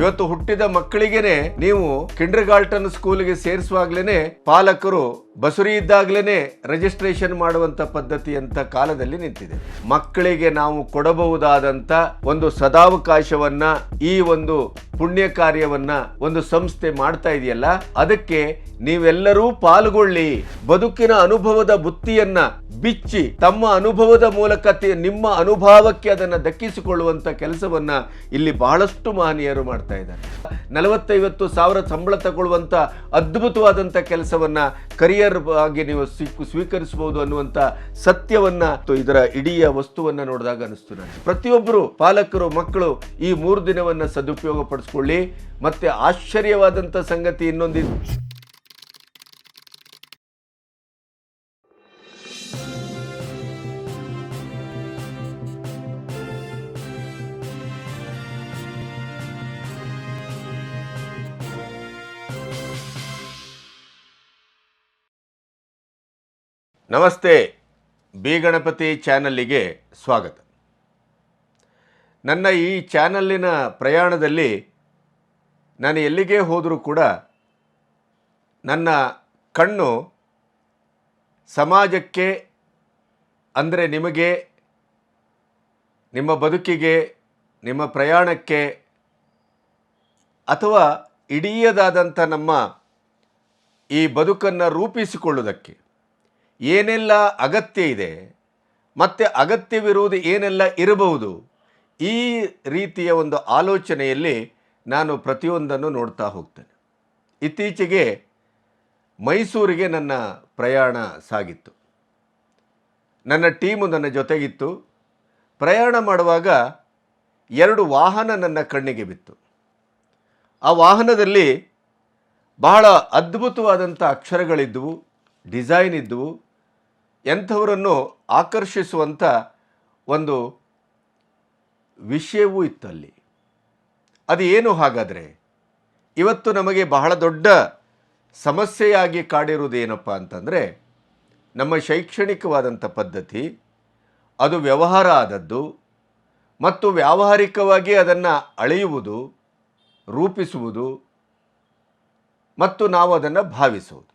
ಇವತ್ತು ಹುಟ್ಟಿದ ಮಕ್ಕಳಿಗೆನೆ ನೀವು ಕಿಂಡರ್ ಗಾರ್ಟನ್ ಸ್ಕೂಲ್ಗೆ ಸೇರಿಸುವಾಗ್ಲೇನೆ ಪಾಲಕರು ಬಸುರಿ ಇದ್ದಾಗ್ಲೇನೆ ರಿಜಿಸ್ಟ್ರೇಷನ್ ಮಾಡುವಂತ ಪದ್ಧತಿ ಅಂತ ಕಾಲದಲ್ಲಿ ನಿಂತಿದೆ. ಮಕ್ಕಳಿಗೆ ನಾವು ಕೊಡಬಹುದಾದಂತ ಒಂದು ಸದಾವಕಾಶವನ್ನ ಈ ಒಂದು ಪುಣ್ಯ ಕಾರ್ಯವನ್ನ ಒಂದು ಸಂಸ್ಥೆ ಮಾಡ್ತಾ ಇದೆಯಲ್ಲ, ಅದಕ್ಕೆ ನೀವೆಲ್ಲರೂ ಪಾಲ್ಗೊಳ್ಳಿ. ಬದುಕಿನ ಅನುಭವದ ಬುತ್ತಿಯನ್ನ ಬಿಚ್ಚಿ ತಮ್ಮ ಅನುಭವದ ಮೂಲಕ ನಿಮ್ಮ ಅನುಭವಕ್ಕೆ ಅದನ್ನ ದಕ್ಕಿಸಿಕೊಳ್ಳುವಂತ ಕೆಲಸವನ್ನ ಇಲ್ಲಿ ಬಹಳಷ್ಟು ಮಹನೀಯರು ಮಾಡ್ತಾ ಇದ್ದಾರೆ. 40-50 ಸಾವಿರ ಸಂಬಳ ತಗೊಳ್ಳುವಂತ ಅದ್ಭುತವಾದಂತ ಕೆಲಸವನ್ನ ಕರಿಯರ್ ಆಗಿ ನೀವು ಸ್ವೀಕರಿಸಬಹುದು ಅನ್ನುವಂತ ಸತ್ಯವನ್ನ ಇದರ ಇಡೀ ವಸ್ತುವನ್ನ ನೋಡಿದಾಗ ಅನಿಸ್ತು ನನಗೆ. ಪ್ರತಿಯೊಬ್ಬರು ಪಾಲಕರು ಮಕ್ಕಳು ಈ 3 ದಿನವನ್ನ ಸದುಪಯೋಗ ಪಡಿಸ್ಕೊಳ್ಳಿ. ಮತ್ತೆ ಆಶ್ಚರ್ಯವಾದಂತ ಸಂಗತಿ ಇನ್ನೊಂದಿದೆ. ನಮಸ್ತೆ, ಬಿ ಗಣಪತಿ ಚಾನಲ್ಲಿಗೆ ಸ್ವಾಗತ. ನನ್ನ ಈ ಚಾನಲ್ಲಿನ ಪ್ರಯಾಣದಲ್ಲಿ ನಾನು ಎಲ್ಲಿಗೆ ಹೋದರೂ ಕೂಡ ನನ್ನ ಕಣ್ಣು ಸಮಾಜಕ್ಕೆ, ಅಂದರೆ ನಿಮಗೆ, ನಿಮ್ಮ ಬದುಕಿಗೆ, ನಿಮ್ಮ ಪ್ರಯಾಣಕ್ಕೆ ಅಥವಾ ಇಡೀದಾದಂಥ ನಮ್ಮ ಈ ಬದುಕನ್ನು ರೂಪಿಸಿಕೊಳ್ಳುವುದಕ್ಕೆ ಏನೆಲ್ಲ ಅಗತ್ಯ ಇದೆ ಮತ್ತು ಅಗತ್ಯವಿರುವುದು ಏನೆಲ್ಲ ಇರಬಹುದು, ಈ ರೀತಿಯ ಒಂದು ಆಲೋಚನೆಯಲ್ಲಿ ನಾನು ಪ್ರತಿಯೊಂದನ್ನು ನೋಡ್ತಾ ಹೋಗ್ತೇನೆ. ಇತ್ತೀಚೆಗೆ ಮೈಸೂರಿಗೆ ನನ್ನ ಪ್ರಯಾಣ ಸಾಗಿತ್ತು. ನನ್ನ ಟೀಮು ನನ್ನ ಜೊತೆಗಿತ್ತು. ಪ್ರಯಾಣ ಮಾಡುವಾಗ 2 ವಾಹನ ನನ್ನ ಕಣ್ಣಿಗೆ ಬಿತ್ತು. ಆ ವಾಹನದಲ್ಲಿ ಬಹಳ ಅದ್ಭುತವಾದಂಥ ಅಕ್ಷರಗಳಿದ್ದವು, ಡಿಸೈನ್ ಇದ್ದವು, ಎಂಥವರನ್ನು ಆಕರ್ಷಿಸುವಂಥ ಒಂದು ವಿಷಯವೂ ಇತ್ತಲ್ಲಿ. ಅದು ಏನು ಹಾಗಾದರೆ? ಇವತ್ತು ನಮಗೆ ಬಹಳ ದೊಡ್ಡ ಸಮಸ್ಯೆಯಾಗಿ ಕಾಡಿರುವುದೇನಪ್ಪ ಅಂತಂದರೆ, ನಮ್ಮ ಶೈಕ್ಷಣಿಕವಾದಂಥ ಪದ್ಧತಿ ಅದು ವ್ಯವಹಾರ ಆದದ್ದು ಮತ್ತು ವ್ಯಾವಹಾರಿಕವಾಗಿ ಅದನ್ನು ಅಳೆಯುವುದು, ರೂಪಿಸುವುದು ಮತ್ತು ನಾವು ಅದನ್ನು ಭಾವಿಸುವುದು.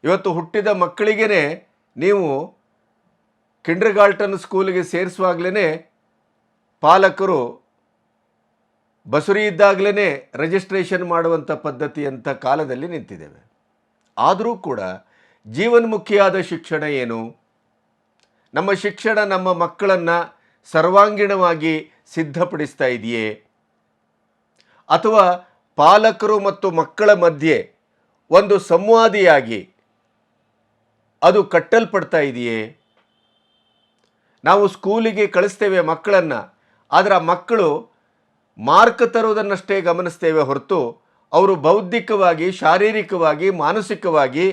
ಇವತ್ತು ಹುಟ್ಟಿದ ಮಕ್ಕಳಿಗೆ ನೀವು ಕಿಂಡರ್ ಗಾರ್ಟನ್ ಸ್ಕೂಲ್ಗೆ ಸೇರಿಸುವಾಗ್ಲೇ ಪಾಲಕರು ಬಸುರಿ ಇದ್ದಾಗಲೇ ರಿಜಿಸ್ಟ್ರೇಷನ್ ಮಾಡುವಂಥ ಪದ್ಧತಿ ಅಂತ ಕಾಲದಲ್ಲಿ ನಿಂತಿದ್ದೇವೆ. ಆದರೂ ಕೂಡ ಜೀವನ್ಮುಖಿಯಾದ ಶಿಕ್ಷಣ ಏನು? ನಮ್ಮ ಶಿಕ್ಷಣ ನಮ್ಮ ಮಕ್ಕಳನ್ನು ಸರ್ವಾಂಗೀಣವಾಗಿ ಸಿದ್ಧಪಡಿಸ್ತಾ ಇದೆಯೇ, ಅಥವಾ ಪಾಲಕರು ಮತ್ತು ಮಕ್ಕಳ ಮಧ್ಯೆ ಒಂದು ಸಂವಾದಿಯಾಗಿ ಅದು ಕಟ್ಟಲ್ಪಡ್ತಾ ಇದೆಯೇ? ನಾವು ಸ್ಕೂಲಿಗೆ ಕಳಿಸ್ತೇವೆ ಮಕ್ಕಳನ್ನು, ಆದರೆ ಆ ಮಕ್ಕಳು ಮಾರ್ಕ್ ತರುವುದನ್ನಷ್ಟೇ ಗಮನಿಸ್ತೇವೆ ಹೊರತು ಅವರು ಬೌದ್ಧಿಕವಾಗಿ, ಶಾರೀರಿಕವಾಗಿ, ಮಾನಸಿಕವಾಗಿ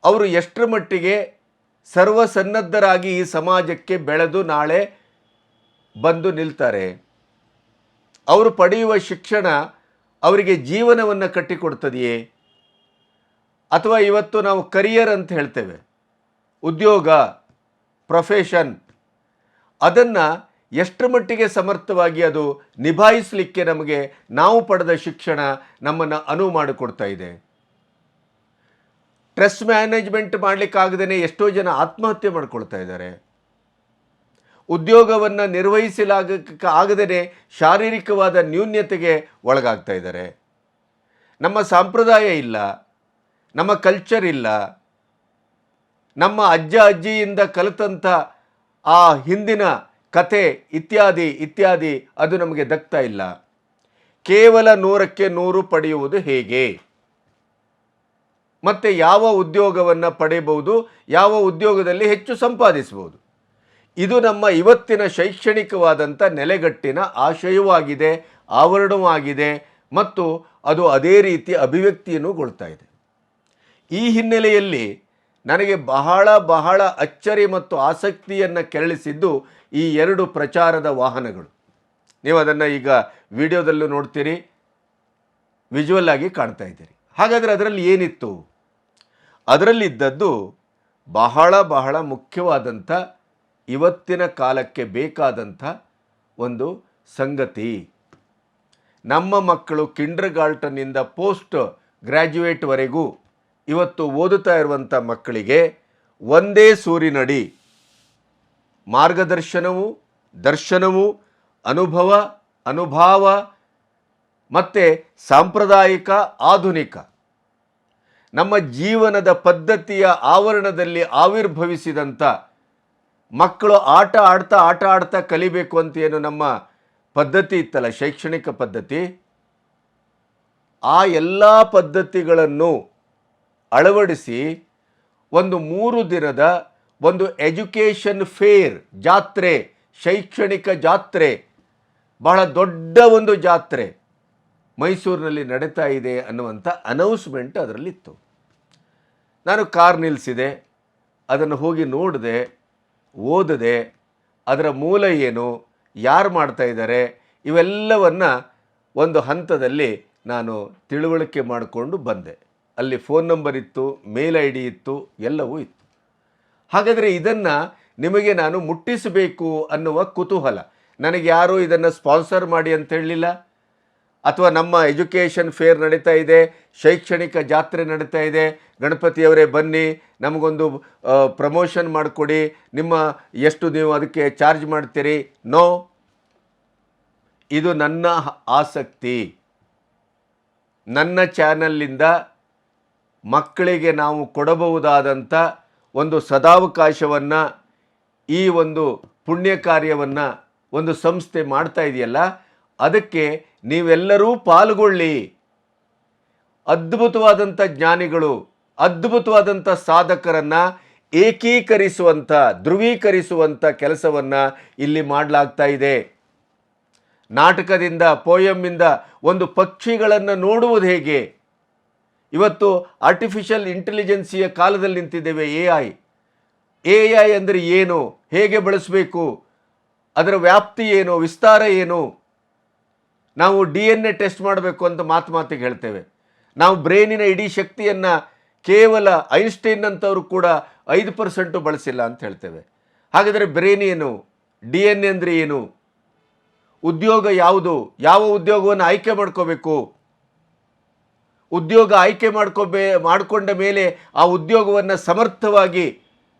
ಅವರು ಎಷ್ಟರ ಮಟ್ಟಿಗೆ ಸರ್ವಸನ್ನದ್ಧರಾಗಿ ಈ ಸಮಾಜಕ್ಕೆ ಬೆಳೆದು ನಾಳೆ ಬಂದು ನಿಲ್ತಾರೆ, ಅವರು ಪಡೆಯುವ ಶಿಕ್ಷಣ ಅವರಿಗೆ ಜೀವನವನ್ನು ಕಟ್ಟಿಕೊಡ್ತದೆಯೇ? ಅಥವಾ ಇವತ್ತು ನಾವು ಕರಿಯರ್ ಅಂತ ಹೇಳ್ತೇವೆ, ಉದ್ಯೋಗ, ಪ್ರೊಫೆಷನ್, ಅದನ್ನು ಎಷ್ಟರ ಮಟ್ಟಿಗೆ ಸಮರ್ಥವಾಗಿ ಅದು ನಿಭಾಯಿಸಲಿಕ್ಕೆ ನಮಗೆ ನಾವು ಪಡೆದ ಶಿಕ್ಷಣ ನಮ್ಮನ್ನು ಅನುವು ಮಾಡಿಕೊಡ್ತಾ ಇದೆ? ಸ್ಟ್ರೆಸ್ ಮ್ಯಾನೇಜ್ಮೆಂಟ್ ಮಾಡಲಿಕ್ಕಾಗದೇ ಎಷ್ಟೋ ಜನ ಆತ್ಮಹತ್ಯೆ ಮಾಡ್ಕೊಳ್ತಾ ಇದ್ದಾರೆ. ಉದ್ಯೋಗವನ್ನು ನಿರ್ವಹಿಸಲಾಗದೇ ಶಾರೀರಿಕವಾದ ನ್ಯೂನ್ಯತೆಗೆ ಒಳಗಾಗ್ತಾ ಇದ್ದಾರೆ. ನಮ್ಮ ಸಂಪ್ರದಾಯ ಇಲ್ಲ, ನಮ್ಮ ಕಲ್ಚರ್ ಇಲ್ಲ, ನಮ್ಮ ಅಜ್ಜ ಅಜ್ಜಿಯಿಂದ ಕಲಿತಂಥ ಆ ಹಿಂದಿನ ಕತೆ ಇತ್ಯಾದಿ ಇತ್ಯಾದಿ ಅದು ನಮಗೆ ದಕ್ತಾ ಇಲ್ಲ. ಕೇವಲ 100ಕ್ಕೆ 100 ಪಡೆಯುವುದು ಹೇಗೆ? ಮತ್ತು ಯಾವ ಉದ್ಯೋಗವನ್ನು ಪಡೆಯಬಹುದು, ಯಾವ ಉದ್ಯೋಗದಲ್ಲಿ ಹೆಚ್ಚು ಸಂಪಾದಿಸಬಹುದು? ಇದು ನಮ್ಮ ಇವತ್ತಿನ ಶೈಕ್ಷಣಿಕವಾದಂಥ ನೆಲೆಗಟ್ಟಿನ ಆಶಯವಾಗಿದೆ, ಆವರಣವಾಗಿದೆ ಮತ್ತು ಅದು ಅದೇ ರೀತಿ ಅಭಿವ್ಯಕ್ತಿಯನ್ನುಗೊಳ್ತಾ ಇದೆ. ಈ ಹಿನ್ನೆಲೆಯಲ್ಲಿ ನನಗೆ ಬಹಳ ಅಚ್ಚರಿ ಮತ್ತು ಆಸಕ್ತಿಯನ್ನು ಕೆರಳಿಸಿದ್ದು ಈ 2 ಪ್ರಚಾರದ ವಾಹನಗಳು. ನೀವು ಅದನ್ನು ಈಗ ವಿಡಿಯೋದಲ್ಲೂ ನೋಡ್ತೀರಿ, ವಿಜುವಲ್ ಆಗಿ ಕಾಣ್ತಾ ಇದ್ದೀರಿ. ಹಾಗಾದರೆ ಅದರಲ್ಲಿ ಏನಿತ್ತು? ಅದರಲ್ಲಿದ್ದದ್ದು ಬಹಳ ಮುಖ್ಯವಾದಂಥ ಇವತ್ತಿನ ಕಾಲಕ್ಕೆ ಬೇಕಾದಂಥ ಒಂದು ಸಂಗತಿ. ನಮ್ಮ ಮಕ್ಕಳು ಕಿಂಡರ್ ಗಾರ್ಟನ್ನಿಂದ ಪೋಸ್ಟ್ ಗ್ರ್ಯಾಜುಯೇಟ್ವರೆಗೂ ಇವತ್ತು ಓದುತ್ತಾ ಇರುವಂಥ ಮಕ್ಕಳಿಗೆ ಒಂದೇ ಸೂರಿನಡಿ ಮಾರ್ಗದರ್ಶನವು, ದರ್ಶನವು, ಅನುಭಾವ ಮತ್ತು ಸಾಂಪ್ರದಾಯಿಕ, ಆಧುನಿಕ ನಮ್ಮ ಜೀವನದ ಪದ್ಧತಿಯ ಆವರಣದಲ್ಲಿ ಆವಿರ್ಭವಿಸಿದಂಥ ಮಕ್ಕಳು ಆಟ ಆಡ್ತಾ ಕಲಿಬೇಕು ಅಂತ ಏನು ನಮ್ಮ ಪದ್ಧತಿ ಇತ್ತಲ್ಲ, ಶೈಕ್ಷಣಿಕ ಪದ್ಧತಿ, ಆ ಎಲ್ಲ ಪದ್ಧತಿಗಳನ್ನು ಅಳವಡಿಸಿ ಒಂದು 3 ದಿನದ ಒಂದು ಎಜುಕೇಷನ್ ಫೇರ್ ಜಾತ್ರೆ, ಶೈಕ್ಷಣಿಕ ಜಾತ್ರೆ, ಬಹಳ ದೊಡ್ಡ ಒಂದು ಜಾತ್ರೆ ಮೈಸೂರಿನಲ್ಲಿ ನಡೀತಾ ಇದೆ ಅನ್ನುವಂಥ ಅನೌನ್ಸ್ಮೆಂಟ್ ಅದರಲ್ಲಿತ್ತು. ನಾನು ಕಾರ್ ನಿಲ್ಲಿಸಿದೆ, ಅದನ್ನು ಹೋಗಿ ನೋಡಿದೆ, ಓದಿದೆ, ಅದರ ಮೂಲ ಏನು, ಯಾರು ಮಾಡ್ತಾ ಇದ್ದಾರೆ, ಇವೆಲ್ಲವನ್ನು ಒಂದು ಹಂತದಲ್ಲಿ ನಾನು ತಿಳುವಳಿಕೆ ಮಾಡಿಕೊಂಡು ಬಂದೆ. ಅಲ್ಲಿ ಫೋನ್ ನಂಬರ್ ಇತ್ತು, ಮೇಲ್ ಐ ಡಿ ಇತ್ತು, ಎಲ್ಲವೂ ಇತ್ತು. ಹಾಗಾದರೆ ಇದನ್ನು ನಿಮಗೆ ನಾನು ಮುಟ್ಟಿಸಬೇಕು ಅನ್ನುವ ಕುತೂಹಲ. ನನಗೆ ಯಾರೂ ಇದನ್ನು ಸ್ಪಾನ್ಸರ್ ಮಾಡಿ ಅಂತ ಹೇಳಲಿಲ್ಲ, ಅಥವಾ ನಮ್ಮ ಎಜುಕೇಷನ್ ಫೇರ್ ನಡೀತಾ ಇದೆ, ಶೈಕ್ಷಣಿಕ ಜಾತ್ರೆ ನಡೀತಾ ಇದೆ, ಗಣಪತಿಯವರೇ ಬನ್ನಿ ನಮಗೊಂದು ಪ್ರಮೋಷನ್ ಮಾಡಿಕೊಡಿ, ಎಷ್ಟು ನೀವು ಅದಕ್ಕೆ ಚಾರ್ಜ್ ಮಾಡ್ತೀರಿ. ನೋ, ಇದು ನನ್ನ ಆಸಕ್ತಿ. ನನ್ನ ಚಾನಲ್ಲಿಂದ ಮಕ್ಕಳಿಗೆ ನಾವು ಕೊಡಬಹುದಾದಂಥ ಒಂದು ಸದಾವಕಾಶವನ್ನು, ಈ ಒಂದು ಪುಣ್ಯ ಕಾರ್ಯವನ್ನು ಒಂದು ಸಂಸ್ಥೆ ಮಾಡ್ತಾ ಇದೆಯಲ್ಲ, ಅದಕ್ಕೆ ನೀವೆಲ್ಲರೂ ಪಾಲ್ಗೊಳ್ಳಿ. ಅದ್ಭುತವಾದಂಥ ಜ್ಞಾನಿಗಳು, ಅದ್ಭುತವಾದಂಥ ಸಾಧಕರನ್ನು ಏಕೀಕರಿಸುವಂಥ, ಧ್ರುವೀಕರಿಸುವಂಥ ಕೆಲಸವನ್ನು ಇಲ್ಲಿ ಮಾಡಲಾಗ್ತಾ ಇದೆ. ನಾಟಕದಿಂದ, ಪೋಯಮ್ಮಿಂದ ಒಂದು ಪಕ್ಷಿಗಳನ್ನು ನೋಡುವುದು ಹೇಗೆ, ಇವತ್ತು ಆರ್ಟಿಫಿಷಿಯಲ್ ಇಂಟೆಲಿಜೆನ್ಸಿಯ ಕಾಲದಲ್ಲಿ ನಿಂತಿದ್ದೇವೆ. ಎ ಐ ಅಂದರೆ ಏನು, ಹೇಗೆ ಬಳಸಬೇಕು, ಅದರ ವ್ಯಾಪ್ತಿ ಏನು, ವಿಸ್ತಾರ ಏನು. ನಾವು DNA ಟೆಸ್ಟ್ ಮಾಡಬೇಕು ಅಂತ ಮಾತಿಗೆ ಹೇಳ್ತೇವೆ. ನಾವು ಬ್ರೈನಿನ ಇಡೀ ಶಕ್ತಿಯನ್ನು ಕೇವಲ ಐನ್ಸ್ಟೈನ್ ಅಂತವರು ಕೂಡ 5% ಬಳಸಿಲ್ಲ ಅಂತ ಹೇಳ್ತೇವೆ. ಹಾಗಾದರೆ ಬ್ರೈನ್ ಏನು, DNA ಅಂದರೆ ಏನು, ಉದ್ಯೋಗ ಯಾವುದು, ಯಾವ ಉದ್ಯೋಗವನ್ನು ಆಯ್ಕೆ ಮಾಡ್ಕೋಬೇಕು, ಉದ್ಯೋಗ ಆಯ್ಕೆ ಮಾಡಿಕೊಂಡ ಮೇಲೆ ಆ ಉದ್ಯೋಗವನ್ನು ಸಮರ್ಥವಾಗಿ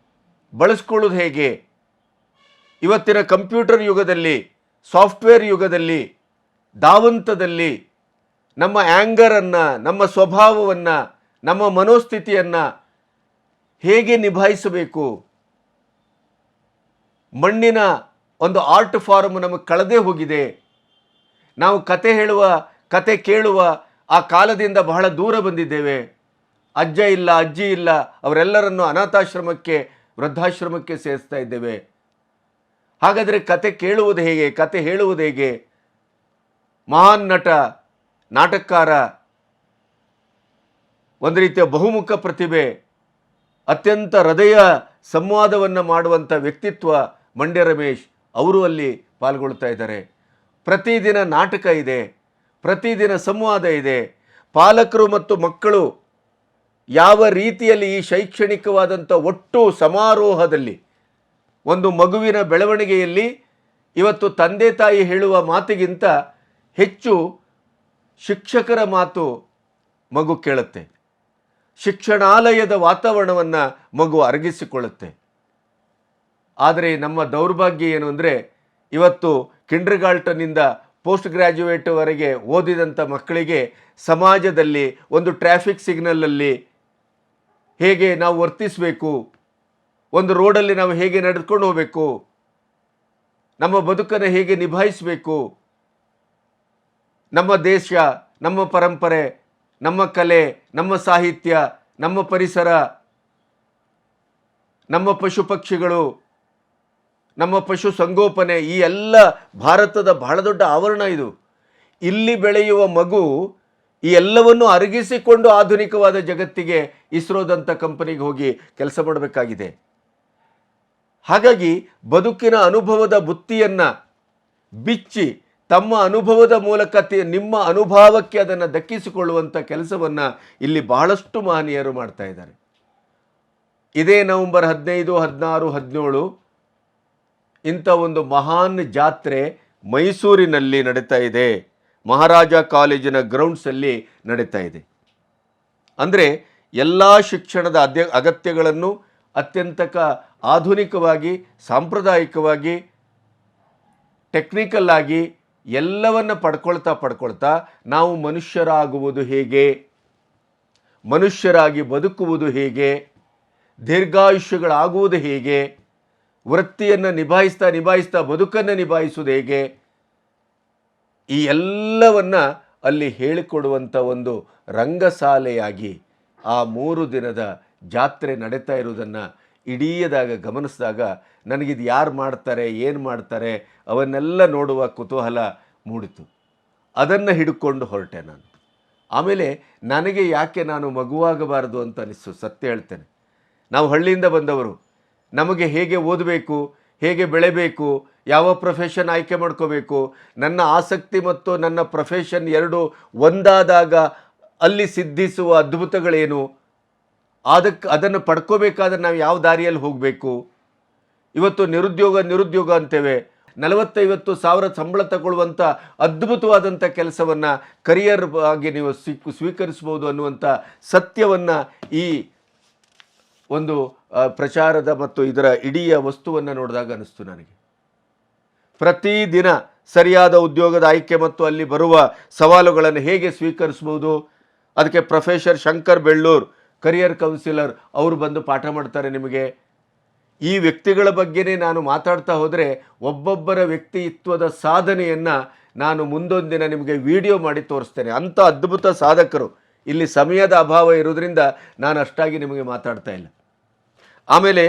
ಬಳಸ್ಕೊಳ್ಳೋದು ಹೇಗೆ. ಇವತ್ತಿನ ಕಂಪ್ಯೂಟರ್ ಯುಗದಲ್ಲಿ, ಸಾಫ್ಟ್ವೇರ್ ಯುಗದಲ್ಲಿ, ಧಾವಂತದಲ್ಲಿ ನಮ್ಮ ಆ್ಯಂಗರನ್ನು, ನಮ್ಮ ಸ್ವಭಾವವನ್ನು, ನಮ್ಮ ಮನೋಸ್ಥಿತಿಯನ್ನು ಹೇಗೆ ನಿಭಾಯಿಸಬೇಕು. ಮಣ್ಣಿನ ಒಂದು ಆರ್ಟ್ ಫಾರ್ಮ್ ನಮಗೆ ಕಳೆದೇ ಹೋಗಿದೆ. ನಾವು ಕತೆ ಕೇಳುವ ಆ ಕಾಲದಿಂದ ಬಹಳ ದೂರ ಬಂದಿದ್ದೇವೆ. ಅಜ್ಜ ಇಲ್ಲ, ಅಜ್ಜಿ ಇಲ್ಲ, ಅವರೆಲ್ಲರನ್ನು ಅನಾಥಾಶ್ರಮಕ್ಕೆ, ವೃದ್ಧಾಶ್ರಮಕ್ಕೆ ಸೇರಿಸ್ತಾ ಇದ್ದೇವೆ. ಹಾಗಾದರೆ ಕತೆ ಕೇಳುವುದು ಹೇಗೆ, ಕತೆ ಹೇಳುವುದು ಹೇಗೆ. ಮಹಾನ್ ನಟ, ನಾಟಕಕಾರ, ಒಂದು ರೀತಿಯ ಬಹುಮುಖ ಪ್ರತಿಭೆ, ಅತ್ಯಂತ ಹೃದಯ ಸಂವಾದವನ್ನು ಮಾಡುವಂಥ ವ್ಯಕ್ತಿತ್ವ ಮಂಡ್ಯ ರಮೇಶ್ ಅವರು ಅಲ್ಲಿ ಪಾಲ್ಗೊಳ್ತಾ ಇದ್ದಾರೆ. ಪ್ರತಿದಿನ ನಾಟಕ ಇದೆ, ಪ್ರತಿದಿನ ಸಂವಾದ ಇದೆ. ಪಾಲಕರು ಮತ್ತು ಮಕ್ಕಳು ಯಾವ ರೀತಿಯಲ್ಲಿ ಈ ಶೈಕ್ಷಣಿಕವಾದಂಥ ಒಟ್ಟು ಸಮಾರೋಹದಲ್ಲಿ, ಒಂದು ಮಗುವಿನ ಬೆಳವಣಿಗೆಯಲ್ಲಿ ಇವತ್ತು ತಂದೆ ತಾಯಿ ಹೇಳುವ ಮಾತಿಗಿಂತ ಹೆಚ್ಚು ಶಿಕ್ಷಕರ ಮಾತು ಮಗು ಕೇಳುತ್ತೆ. ಶಿಕ್ಷಣಾಲಯದ ವಾತಾವರಣವನ್ನು ಮಗು ಅರಗಿಸಿಕೊಳ್ಳುತ್ತೆ. ಆದರೆ ನಮ್ಮ ದೌರ್ಭಾಗ್ಯ ಏನು ಅಂದರೆ, ಇವತ್ತು ಕಿಂಡರ್ ಗಾರ್ಟನ್ನಿಂದ ಪೋಸ್ಟ್ ಗ್ರ್ಯಾಜುಯೇಟ್ವರೆಗೆ ಓದಿದಂಥ ಮಕ್ಕಳಿಗೆ ಸಮಾಜದಲ್ಲಿ ಒಂದು ಟ್ರಾಫಿಕ್ ಸಿಗ್ನಲಲ್ಲಿ ಹೇಗೆ ನಾವು ವರ್ತಿಸಬೇಕು, ಒಂದು ರೋಡಲ್ಲಿ ನಾವು ಹೇಗೆ ನಡೆದುಕೊಂಡು ಹೋಗಬೇಕು, ನಮ್ಮ ಬದುಕನ್ನು ಹೇಗೆ ನಿಭಾಯಿಸಬೇಕು, ನಮ್ಮ ದೇಶ, ನಮ್ಮ ಪರಂಪರೆ, ನಮ್ಮ ಕಲೆ, ನಮ್ಮ ಸಾಹಿತ್ಯ, ನಮ್ಮ ಪರಿಸರ, ನಮ್ಮ ಪಶು ಪಕ್ಷಿಗಳು, ನಮ್ಮ ಪಶು ಸಂಗೋಪನೆ, ಈ ಎಲ್ಲ ಭಾರತದ ಬಹಳ ದೊಡ್ಡ ಆವರಣ ಇದು. ಇಲ್ಲಿ ಬೆಳೆಯುವ ಮಗು ಈ ಎಲ್ಲವನ್ನು ಅರಗಿಸಿಕೊಂಡು ಆಧುನಿಕವಾದ ಜಗತ್ತಿಗೆ ಇಸ್ರೋದಂಥ ಕಂಪನಿಗೆ ಹೋಗಿ ಕೆಲಸ ಮಾಡಬೇಕಾಗಿದೆ. ಹಾಗಾಗಿ ಬದುಕಿನ ಅನುಭವದ ಬುತ್ತಿಯನ್ನು ಬಿಚ್ಚಿ ತಮ್ಮ ಅನುಭವದ ಮೂಲಕ ನಿಮ್ಮ ಅನುಭವಕ್ಕೆ ಅದನ್ನು ದಕ್ಕಿಸಿಕೊಳ್ಳುವಂಥ ಕೆಲಸವನ್ನು ಇಲ್ಲಿ ಬಹಳಷ್ಟು ಮಹನೀಯರು ಮಾಡ್ತಾ ಇದ್ದಾರೆ. ಇದೇ ನವೆಂಬರ್ 15, 16, 17 ಇಂಥ ಒಂದು ಮಹಾನ್ ಜಾತ್ರೆ ಮೈಸೂರಿನಲ್ಲಿ ನಡೀತಾ ಇದೆ. ಮಹಾರಾಜ ಕಾಲೇಜಿನ ಗ್ರೌಂಡ್ಸಲ್ಲಿ ನಡೀತಾ ಇದೆ. ಅಂದರೆ ಎಲ್ಲ ಶಿಕ್ಷಣದ ಅಗತ್ಯಗಳನ್ನು ಅತ್ಯಂತ ಆಧುನಿಕವಾಗಿ, ಸಾಂಪ್ರದಾಯಿಕವಾಗಿ, ಟೆಕ್ನಿಕಲ್ ಆಗಿ ಎಲ್ಲವನ್ನು ಪಡ್ಕೊಳ್ತಾ ನಾವು ಮನುಷ್ಯರಾಗುವುದು ಹೇಗೆ, ಮನುಷ್ಯರಾಗಿ ಬದುಕುವುದು ಹೇಗೆ, ದೀರ್ಘಾಯುಷ್ಯಗಳಾಗುವುದು ಹೇಗೆ, ವೃತ್ತಿಯನ್ನು ನಿಭಾಯಿಸ್ತಾ ಬದುಕನ್ನು ನಿಭಾಯಿಸುವುದು ಹೇಗೆ, ಈ ಎಲ್ಲವನ್ನು ಅಲ್ಲಿ ಹೇಳಿಕೊಡುವಂಥ ಒಂದು ರಂಗಶಾಲೆಯಾಗಿ ಆ 3 ದಿನದ ಜಾತ್ರೆ ನಡೀತಾ ಇರುವುದನ್ನು ಇಡೀದಾಗಿ ಗಮನಿಸಿದಾಗ ನನಗಿದು ಯಾರು ಮಾಡ್ತಾರೆ, ಏನು ಮಾಡ್ತಾರೆ ಅವನ್ನೆಲ್ಲ ನೋಡುವ ಕುತೂಹಲ ಮೂಡಿತು. ಅದನ್ನು ಹಿಡ್ಕೊಂಡು ಹೊರಟೆ ನಾನು. ಆಮೇಲೆ ನನಗೆ ಯಾಕೆ ನಾನು ಮಗುವಾಗಬಾರದು ಅಂತ ಅನಿಸ್ತು. ಸತ್ಯ ಹೇಳ್ತೇನೆ, ನಾವು ಹಳ್ಳಿಯಿಂದ ಬಂದವರು, ನಮಗೆ ಹೇಗೆ ಓದಬೇಕು, ಹೇಗೆ ಬೆಳೆಬೇಕು, ಯಾವ ಪ್ರೊಫೆಷನ್ ಆಯ್ಕೆ ಮಾಡ್ಕೋಬೇಕು, ನನ್ನ ಆಸಕ್ತಿ ಮತ್ತು ನನ್ನ ಪ್ರೊಫೆಷನ್ ಎರಡು ಒಂದಾದಾಗ ಅಲ್ಲಿ ಸಿದ್ಧಿಸುವ ಅದ್ಭುತಗಳೇನು, ಅದನ್ನು ಪಡ್ಕೋಬೇಕಾದ್ರೆ ನಾವು ಯಾವ ದಾರಿಯಲ್ಲಿ ಹೋಗಬೇಕು. ಇವತ್ತು ನಿರುದ್ಯೋಗ ಅಂತೇವೆ. 40-50 ಸಾವಿರ ಸಂಬಳ ತಗೊಳ್ಳುವಂಥ ಅದ್ಭುತವಾದಂಥ ಕೆಲಸವನ್ನು ಕರಿಯರ್ ಆಗಿ ನೀವು ಸ್ವೀಕರಿಸ್ಬೋದು ಅನ್ನುವಂಥ ಸತ್ಯವನ್ನು ಈ ಒಂದು ಪ್ರಚಾರದ ಮತ್ತು ಇದರ ಇಡೀ ವಸ್ತುವನ್ನು ನೋಡಿದಾಗ ಅನ್ನಿಸ್ತು ನನಗೆ. ಪ್ರತಿದಿನ ಸರಿಯಾದ ಉದ್ಯೋಗದ ಆಯ್ಕೆ ಮತ್ತು ಅಲ್ಲಿ ಬರುವ ಸವಾಲುಗಳನ್ನು ಹೇಗೆ ಸ್ವೀಕರಿಸ್ಬೋದು, ಅದಕ್ಕೆ professor Shankar Bellur, career counsellor, ಅವರು ಬಂದು ಪಾಠ ಮಾಡ್ತಾರೆ ನಿಮಗೆ. ಈ ವ್ಯಕ್ತಿಗಳ ಬಗ್ಗೆನೇ ನಾನು ಮಾತಾಡ್ತಾ ಹೋದರೆ ಒಬ್ಬೊಬ್ಬರ ವ್ಯಕ್ತಿತ್ವದ ಸಾಧನೆಯನ್ನು ನಾನು ಮುಂದೊಂದು ದಿನ ನಿಮಗೆ ವಿಡಿಯೋ ಮಾಡಿ ತೋರಿಸ್ತೇನೆ. ಅಂಥ ಅದ್ಭುತ ಸಾಧಕರು. ಇಲ್ಲಿ ಸಮಯದ ಅಭಾವ ಇರೋದ್ರಿಂದ ನಾನು ಅಷ್ಟಾಗಿ ನಿಮಗೆ ಮಾತಾಡ್ತಾ ಇಲ್ಲ. ಆಮೇಲೆ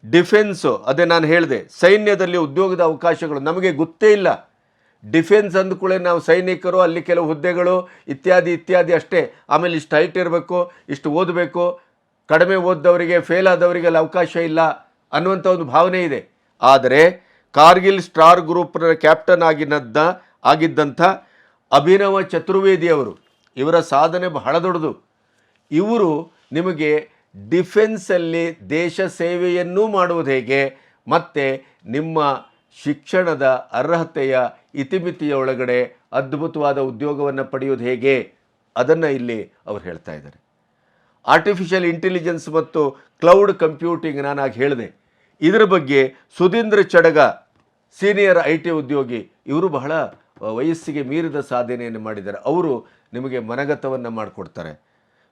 ಡಿಫೆನ್ಸು, ಅದೇ ನಾನು ಹೇಳಿದೆ, ಸೈನ್ಯದಲ್ಲಿ ಉದ್ಯೋಗದ ಅವಕಾಶಗಳು ನಮಗೆ ಗೊತ್ತೇ ಇಲ್ಲ. ಡಿಫೆನ್ಸ್ ಅಂದ್ಕೂಳೆ ನಾವು ಸೈನಿಕರು, ಅಲ್ಲಿ ಕೆಲವು ಹುದ್ದೆಗಳು ಇತ್ಯಾದಿ ಅಷ್ಟೇ. ಆಮೇಲೆ ಇಷ್ಟು ಹೈಟ್ ಇರಬೇಕು, ಇಷ್ಟು ಓದಬೇಕು, ಕಡಿಮೆ ಓದ್ದವರಿಗೆ, ಫೇಲ್ ಆದವರಿಗೆ ಅಲ್ಲಿ ಅವಕಾಶ ಇಲ್ಲ ಅನ್ನುವಂಥ ಒಂದು ಭಾವನೆ ಇದೆ. ಆದರೆ ಕಾರ್ಗಿಲ್ ಸ್ಟಾರ್ ಗ್ರೂಪ್ನ ಕ್ಯಾಪ್ಟನ್ ಆಗಿದ್ದಂಥ ಅಭಿನವ ಚತುರ್ವೇದಿಯವರು, ಇವರ ಸಾಧನೆ ಬಹಳ ದೊಡ್ಡದು. ಇವರು ನಿಮಗೆ ಡಿಫೆನ್ಸಲ್ಲಿ ದೇಶ ಸೇವೆಯನ್ನೂ ಮಾಡುವುದು ಹೇಗೆ ಮತ್ತು ನಿಮ್ಮ ಶಿಕ್ಷಣದ ಅರ್ಹತೆಯ ಇತಿಮಿತಿಯ ಒಳಗಡೆ ಅದ್ಭುತವಾದ ಉದ್ಯೋಗವನ್ನು ಪಡೆಯೋದು ಹೇಗೆ ಅದನ್ನು ಇಲ್ಲಿ ಅವರು ಹೇಳ್ತಾ ಇದ್ದಾರೆ. ಆರ್ಟಿಫಿಷಿಯಲ್ ಇಂಟೆಲಿಜೆನ್ಸ್ ಮತ್ತು ಕ್ಲೌಡ್ ಕಂಪ್ಯೂಟಿಂಗ್ ನಾನು ಆಗ ಹೇಳಿದೆ. ಇದರ ಬಗ್ಗೆ ಸುಧೀಂದ್ರ ಚಡಗ, ಸೀನಿಯರ್ IT ಉದ್ಯೋಗಿ, ಇವರು ಬಹಳ ವಯಸ್ಸಿಗೆ ಮೀರಿದ ಸಾಧನೆಯನ್ನು ಮಾಡಿದ್ದಾರೆ. ಅವರು ನಿಮಗೆ ಮನಗತವನ್ನು ಮಾಡಿಕೊಡ್ತಾರೆ.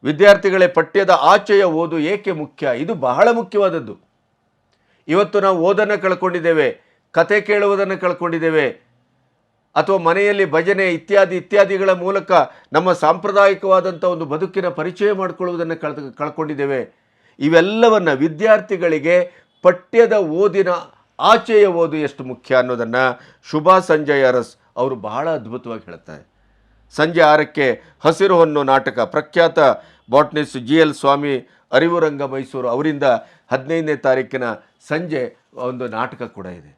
ವಿದ್ಯಾರ್ಥಿಗಳೇ, ಪಠ್ಯದ ಆಚೆಯ ಓದು ಏಕೆ ಮುಖ್ಯ? ಇದು ಬಹಳ ಮುಖ್ಯವಾದದ್ದು. ಇವತ್ತು ನಾವು ಓದನ್ನು ಕಳ್ಕೊಂಡಿದ್ದೇವೆ, ಕತೆ ಕೇಳುವುದನ್ನು ಕಳ್ಕೊಂಡಿದ್ದೇವೆ, ಅಥವಾ ಮನೆಯಲ್ಲಿ ಭಜನೆ ಇತ್ಯಾದಿಗಳ ಮೂಲಕ ನಮ್ಮ ಸಾಂಪ್ರದಾಯಿಕವಾದಂಥ ಒಂದು ಬದುಕಿನ ಪರಿಚಯ ಮಾಡಿಕೊಳ್ಳುವುದನ್ನು ಕಳ್ಕೊಂಡಿದ್ದೇವೆ. ಇವೆಲ್ಲವನ್ನು ವಿದ್ಯಾರ್ಥಿಗಳಿಗೆ ಪಠ್ಯದ ಓದಿನ ಆಚೆಯ ಓದು ಎಷ್ಟು ಮುಖ್ಯ ಅನ್ನೋದನ್ನು ಶುಭಾ ಸಂಜಯ್ ಅರಸ್ ಅವರು ಬಹಳ ಅದ್ಭುತವಾಗಿ ಹೇಳ್ತಾರೆ. ಸಂಜೆ 6ಕ್ಕೆ ಹಸಿರು ಹೊನ್ನು ನಾಟಕ, ಪ್ರಖ್ಯಾತ ಬಾಟ್ನಿಸ್ಟ್ GL ಸ್ವಾಮಿ ಅರಿವುರಂಗ ಮೈಸೂರು ಅವರಿಂದ 15ನೇ ತಾರೀಕಿನ ಸಂಜೆ ಒಂದು ನಾಟಕ ಕೂಡ ಇದೆ.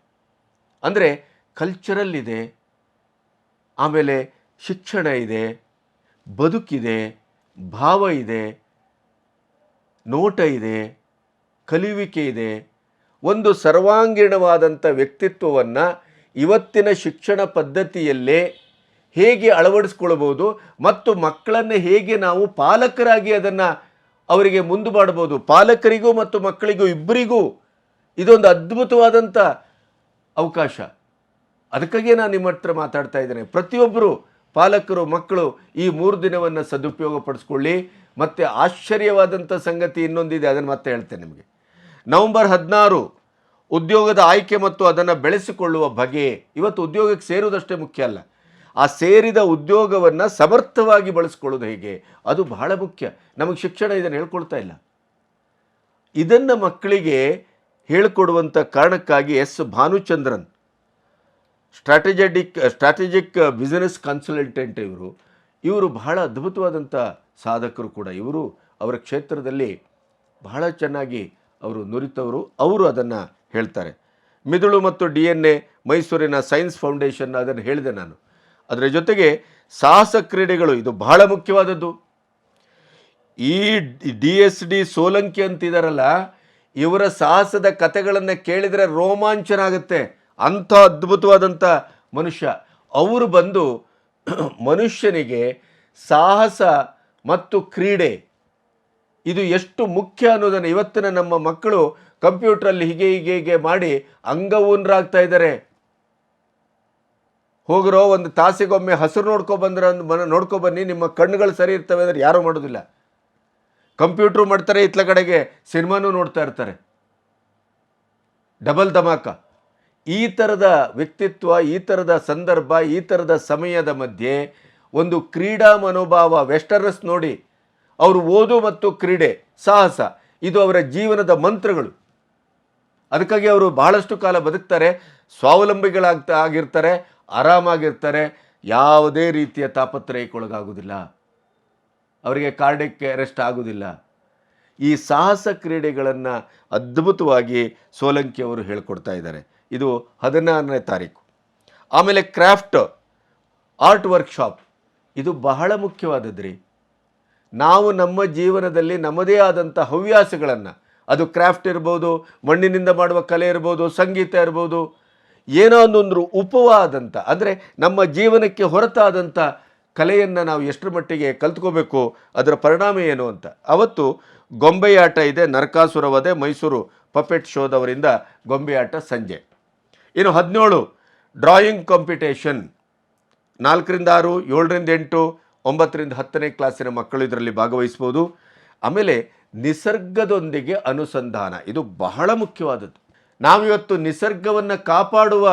ಅಂದರೆ ಕಲ್ಚರಲ್ ಇದೆ, ಆಮೇಲೆ ಶಿಕ್ಷಣ ಇದೆ, ಬದುಕಿದೆ, ಭಾವ ಇದೆ, ನೋಟ ಇದೆ, ಕಲಿಯುವಿಕೆ ಇದೆ. ಒಂದು ಸರ್ವಾಂಗೀಣವಾದಂಥ ವ್ಯಕ್ತಿತ್ವವನ್ನು ಇವತ್ತಿನ ಶಿಕ್ಷಣ ಪದ್ಧತಿಯಲ್ಲೇ ಹೇಗೆ ಅಳವಡಿಸ್ಕೊಳ್ಬೋದು ಮತ್ತು ಮಕ್ಕಳನ್ನು ಹೇಗೆ ನಾವು ಪಾಲಕರಾಗಿ ಅದನ್ನು ಅವರಿಗೆ ಮುಂದೆ ಮಾಡಬಹುದು. ಪಾಲಕರಿಗೂ ಮತ್ತು ಮಕ್ಕಳಿಗೂ ಇಬ್ಬರಿಗೂ ಇದೊಂದು ಅದ್ಭುತವಾದಂಥ ಅವಕಾಶ. ಅದಕ್ಕಾಗಿಯೇ ನಾನು ನಿಮ್ಮ ಹತ್ರ ಮಾತಾಡ್ತಾ ಇದ್ದೇನೆ. ಪ್ರತಿಯೊಬ್ಬರು ಪಾಲಕರು, ಮಕ್ಕಳು ಈ 3 ದಿನವನ್ನು ಸದುಪಯೋಗ ಪಡಿಸ್ಕೊಳ್ಳಿ. ಮತ್ತು ಆಶ್ಚರ್ಯವಾದಂಥ ಸಂಗತಿ ಇನ್ನೊಂದಿದೆ, ಅದನ್ನು ಮತ್ತೆ ಹೇಳ್ತೇನೆ ನಿಮಗೆ. ನವೆಂಬರ್ 16 ಉದ್ಯೋಗದ ಆಯ್ಕೆ ಮತ್ತು ಅದನ್ನು ಬೆಳೆಸಿಕೊಳ್ಳುವ ಬಗೆ. ಇವತ್ತು ಉದ್ಯೋಗಕ್ಕೆ ಸೇರುವುದಷ್ಟೇ ಮುಖ್ಯ ಅಲ್ಲ, ಆ ಸೇರಿದ ಉದ್ಯೋಗವನ್ನು ಸಮರ್ಥವಾಗಿ ಬಳಸ್ಕೊಳ್ಳೋದು ಹೇಗೆ, ಅದು ಬಹಳ ಮುಖ್ಯ. ನಮಗೆ ಶಿಕ್ಷಣ ಇದನ್ನು ಹೇಳ್ಕೊಳ್ತಾ ಇಲ್ಲ. ಇದನ್ನು ಮಕ್ಕಳಿಗೆ ಹೇಳಿಕೊಡುವಂಥ ಕಾರಣಕ್ಕಾಗಿ ಎಸ್ ಭಾನುಚಂದ್ರನ್, ಸ್ಟ್ರಾಟಜಿಕ್ ಬಿಸಿನೆಸ್ ಕನ್ಸಲ್ಟೆಂಟ್, ಇವರು ಬಹಳ ಅದ್ಭುತವಾದಂಥ ಸಾಧಕರು ಕೂಡ. ಇವರು ಅವರ ಕ್ಷೇತ್ರದಲ್ಲಿ ಬಹಳ ಚೆನ್ನಾಗಿ ಅವರು ನುರಿತವರು. ಅವರು ಅದನ್ನು ಹೇಳ್ತಾರೆ. ಮಿದುಳು ಮತ್ತು DNA ಮೈಸೂರಿನ ಸೈನ್ಸ್ ಫೌಂಡೇಶನ್, ಅದನ್ನು ಹೇಳಿದೆ ನಾನು. ಅದರ ಜೊತೆಗೆ ಸಾಹಸ ಕ್ರೀಡೆಗಳು, ಇದು ಬಹಳ ಮುಖ್ಯವಾದದ್ದು. ಈ DSD ಸೋಲಂಕಿ ಅಂತಿದಾರಲ್ಲ, ಇವರ ಸಾಹಸದ ಕಥೆಗಳನ್ನು ಕೇಳಿದರೆ ರೋಮಾಂಚನ ಆಗುತ್ತೆ. ಅಂಥ ಅದ್ಭುತವಾದಂಥ ಮನುಷ್ಯ. ಅವರು ಬಂದು ಮನುಷ್ಯನಿಗೆ ಸಾಹಸ ಮತ್ತು ಕ್ರೀಡೆ ಇದು ಎಷ್ಟು ಮುಖ್ಯ ಅನ್ನೋದನ್ನು ಇವತ್ತಿನ ನಮ್ಮ ಮಕ್ಕಳು ಕಂಪ್ಯೂಟ್ರಲ್ಲಿ ಹೀಗೆ ಮಾಡಿ ಅಂಗವೂನರಾಗ್ತಾ ಇದ್ದಾರೆ. ಹೋಗಿರೋ ಒಂದು ತಾಸಿಗೊಮ್ಮೆ ಹಸಿರು ನೋಡ್ಕೊಬನ್ನಿ, ನಿಮ್ಮ ಕಣ್ಣುಗಳು ಸರಿ ಇರ್ತವೆ ಅಂದರೆ ಯಾರೂ ಮಾಡೋದಿಲ್ಲ. ಕಂಪ್ಯೂಟ್ರು ಮಾಡ್ತಾರೆ, ಇತ್ಲ ಕಡೆಗೆ ಸಿನಿಮಾನೂ ನೋಡ್ತಾ ಇರ್ತಾರೆ. ಡಬಲ್ ಧಮಾಕ. ಈ ಥರದ ವ್ಯಕ್ತಿತ್ವ, ಈ ಥರದ ಸಂದರ್ಭ, ಈ ಥರದ ಸಮಯದ ಮಧ್ಯೆ ಒಂದು ಕ್ರೀಡಾ ಮನೋಭಾವ, ವೆಸ್ಟರ್ನಸ್ ನೋಡಿ, ಅವರು ಓದು ಮತ್ತು ಕ್ರೀಡೆ, ಸಾಹಸ ಇದು ಅವರ ಜೀವನದ ಮಂತ್ರಗಳು. ಅದಕ್ಕಾಗಿ ಅವರು ಬಹಳಷ್ಟು ಕಾಲ ಬದುಕ್ತಾರೆ, ಆಗಿರ್ತಾರೆ, ಆರಾಮಾಗಿರ್ತಾರೆ, ಯಾವುದೇ ರೀತಿಯ ತಾಪತ್ರಯಕ್ಕೊಳಗಾಗುವುದಿಲ್ಲ, ಅವರಿಗೆ ಕಾರ್ಡಿಯಕ್ ಅರೆಸ್ಟ್ ಆಗುವುದಿಲ್ಲ. ಈ ಸಾಹಸ ಕ್ರೀಡೆಗಳನ್ನು ಅದ್ಭುತವಾಗಿ ಸೋಲಂಕಿ ಅವರು ಹೇಳ್ಕೊಡ್ತಾ ಇದ್ದಾರೆ. ಇದು 16ನೇ ತಾರೀಕು. ಆಮೇಲೆ ಕ್ರಾಫ್ಟ್ ಆರ್ಟ್ ವರ್ಕ್ಶಾಪ್ ಇದು ಬಹಳ ಮುಖ್ಯವಾದದ್ರಿ. ನಾವು ನಮ್ಮ ಜೀವನದಲ್ಲಿ ನಮ್ಮದೇ ಆದಂಥ ಹವ್ಯಾಸಗಳನ್ನು, ಅದು ಕ್ರಾಫ್ಟ್ ಇರ್ಬೋದು, ಮಣ್ಣಿನಿಂದ ಮಾಡುವ ಕಲೆ ಇರ್ಬೋದು, ಸಂಗೀತ ಇರ್ಬೋದು, ಏನೋ ಒಂದು ಉಪವಾದಂಥ ಅಂದರೆ ನಮ್ಮ ಜೀವನಕ್ಕೆ ಹೊರತಾದಂಥ ಕಲೆಯನ್ನು ನಾವು ಎಷ್ಟರ ಮಟ್ಟಿಗೆ ಕಲ್ತ್ಕೋಬೇಕು, ಅದರ ಪರಿಣಾಮ ಏನು ಅಂತ. ಅವತ್ತು ಗೊಂಬೆಯಾಟ ಇದೆ, ನರಕಾಸುರ ವಧೆ, ಮೈಸೂರು ಪಪೆಟ್ ಶೋದವರಿಂದ ಗೊಂಬೆಯಾಟ ಸಂಜೆ. ಇನ್ನು 17 ಡ್ರಾಯಿಂಗ್ ಕಾಂಪಿಟೇಷನ್, 4ರಿಂದ 6, 7ರಿಂದ 8, 9ರಿಂದ 10ನೇ ಕ್ಲಾಸಿನ ಮಕ್ಕಳು ಇದರಲ್ಲಿ ಭಾಗವಹಿಸ್ಬೋದು. ಆಮೇಲೆ ನಿಸರ್ಗದೊಂದಿಗೆ ಅನುಸಂಧಾನ, ಇದು ಬಹಳ ಮುಖ್ಯವಾದದ್ದು. ನಾವಿವತ್ತು ನಿಸರ್ಗವನ್ನು ಕಾಪಾಡುವ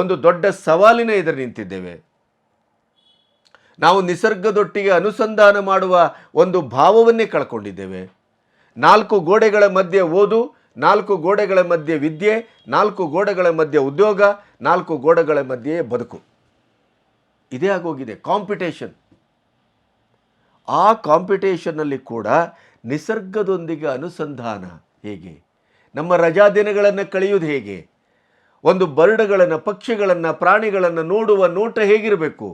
ಒಂದು ದೊಡ್ಡ ಸವಾಲಿನ ಎದುರು ನಿಂತಿದ್ದೇವೆ. ನಾವು ನಿಸರ್ಗದೊಟ್ಟಿಗೆ ಅನುಸಂಧಾನ ಮಾಡುವ ಒಂದು ಭಾವವನ್ನೇ ಕಳ್ಕೊಂಡಿದ್ದೇವೆ. 4 ಗೋಡೆಗಳ ಮಧ್ಯೆ ಓದು, 4 ಗೋಡೆಗಳ ಮಧ್ಯೆ ವಿದ್ಯೆ, 4 ಗೋಡೆಗಳ ಮಧ್ಯೆ ಉದ್ಯೋಗ, 4 ಗೋಡೆಗಳ ಮಧ್ಯೆ ಬದುಕು, ಇದೇ ಆಗೋಗಿದೆ ಕಾಂಪಿಟೇಷನ್. ಆ ಕಾಂಪಿಟೇಷನ್ನಲ್ಲಿ ಕೂಡ ನಿಸರ್ಗದೊಂದಿಗೆ ಅನುಸಂಧಾನ ಹೇಗೆ, ನಮ್ಮ ರಜಾ ದಿನಗಳನ್ನು ಕಳೆಯುವುದು ಹೇಗೆ, ಒಂದು ಬರ್ಡ್ಗಳನ್ನು, ಪಕ್ಷಿಗಳನ್ನು, ಪ್ರಾಣಿಗಳನ್ನು ನೋಡುವ ನೋಟ ಹೇಗಿರಬೇಕು,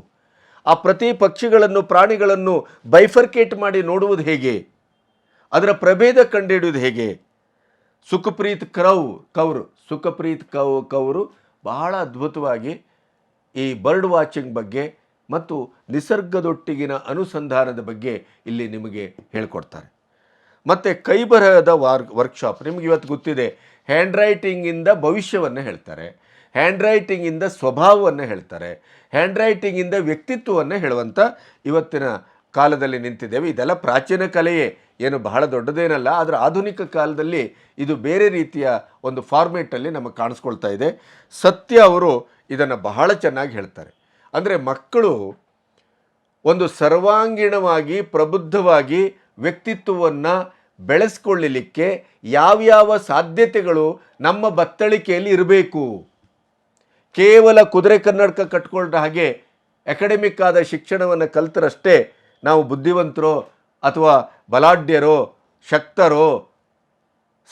ಆ ಪ್ರತಿ ಪಕ್ಷಿಗಳನ್ನು, ಪ್ರಾಣಿಗಳನ್ನು ಬೈಫರ್ಕೇಟ್ ಮಾಡಿ ನೋಡುವುದು ಹೇಗೆ, ಅದರ ಪ್ರಭೇದ ಕಂಡುಹಿಡಿಯುವುದು ಹೇಗೆ. ಸುಖಪ್ರೀತ್ ಕೌರು ಬಹಳ ಅದ್ಭುತವಾಗಿ ಈ ಬರ್ಡ್ ವಾಚಿಂಗ್ ಬಗ್ಗೆ ಮತ್ತು ನಿಸರ್ಗದೊಟ್ಟಿಗಿನ ಅನುಸಂಧಾನದ ಬಗ್ಗೆ ಇಲ್ಲಿ ನಿಮಗೆ ಹೇಳ್ಕೊಡ್ತಾರೆ. ಮತ್ತು ಕೈಬರಹದ ವರ್ಕ್ಶಾಪ್, ನಿಮಗೆ ಇವತ್ತು ಗೊತ್ತಿದೆ, ಹ್ಯಾಂಡ್ ರೈಟಿಂಗಿಂದ ಭವಿಷ್ಯವನ್ನು ಹೇಳ್ತಾರೆ, ಹ್ಯಾಂಡ್ ರೈಟಿಂಗಿಂದ ಸ್ವಭಾವವನ್ನು ಹೇಳ್ತಾರೆ, ಹ್ಯಾಂಡ್ ರೈಟಿಂಗಿಂದ ವ್ಯಕ್ತಿತ್ವವನ್ನು ಹೇಳುವಂಥ ಇವತ್ತಿನ ಕಾಲದಲ್ಲಿ ನಿಂತಿದ್ದೇವೆ. ಇದೆಲ್ಲ ಪ್ರಾಚೀನ ಕಲೆಯೇ, ಏನು ಬಹಳ ದೊಡ್ಡದೇನಲ್ಲ, ಆದರೆ ಆಧುನಿಕ ಕಾಲದಲ್ಲಿ ಇದು ಬೇರೆ ರೀತಿಯ ಒಂದು ಫಾರ್ಮೇಟಲ್ಲಿ ನಮಗೆ ಕಾಣಿಸ್ಕೊಳ್ತಾ ಇದೆ. ಸತ್ಯ ಅವರು ಇದನ್ನು ಬಹಳ ಚೆನ್ನಾಗಿ ಹೇಳ್ತಾರೆ. ಅಂದರೆ ಮಕ್ಕಳು ಒಂದು ಸರ್ವಾಂಗೀಣವಾಗಿ ಪ್ರಬುದ್ಧವಾಗಿ ವ್ಯಕ್ತಿತ್ವವನ್ನು ಬೆಳೆಸ್ಕೊಳ್ಳಲಿಕ್ಕೆ ಯಾವ್ಯಾವ ಸಾಧ್ಯತೆಗಳು ನಮ್ಮ ಬತ್ತಳಿಕೆಯಲ್ಲಿ ಇರಬೇಕು. ಕೇವಲ ಕುದುರೆ ಕನ್ನಡಕ ಕಟ್ಕೊಂಡ ಹಾಗೆ ಅಕಾಡೆಮಿಕ್ ಆದ ಶಿಕ್ಷಣವನ್ನು ಕಲ್ತರಷ್ಟೇ ನಾವು ಬುದ್ಧಿವಂತರೋ ಅಥವಾ ಬಲಾಢ್ಯರೋ ಶಕ್ತರೋ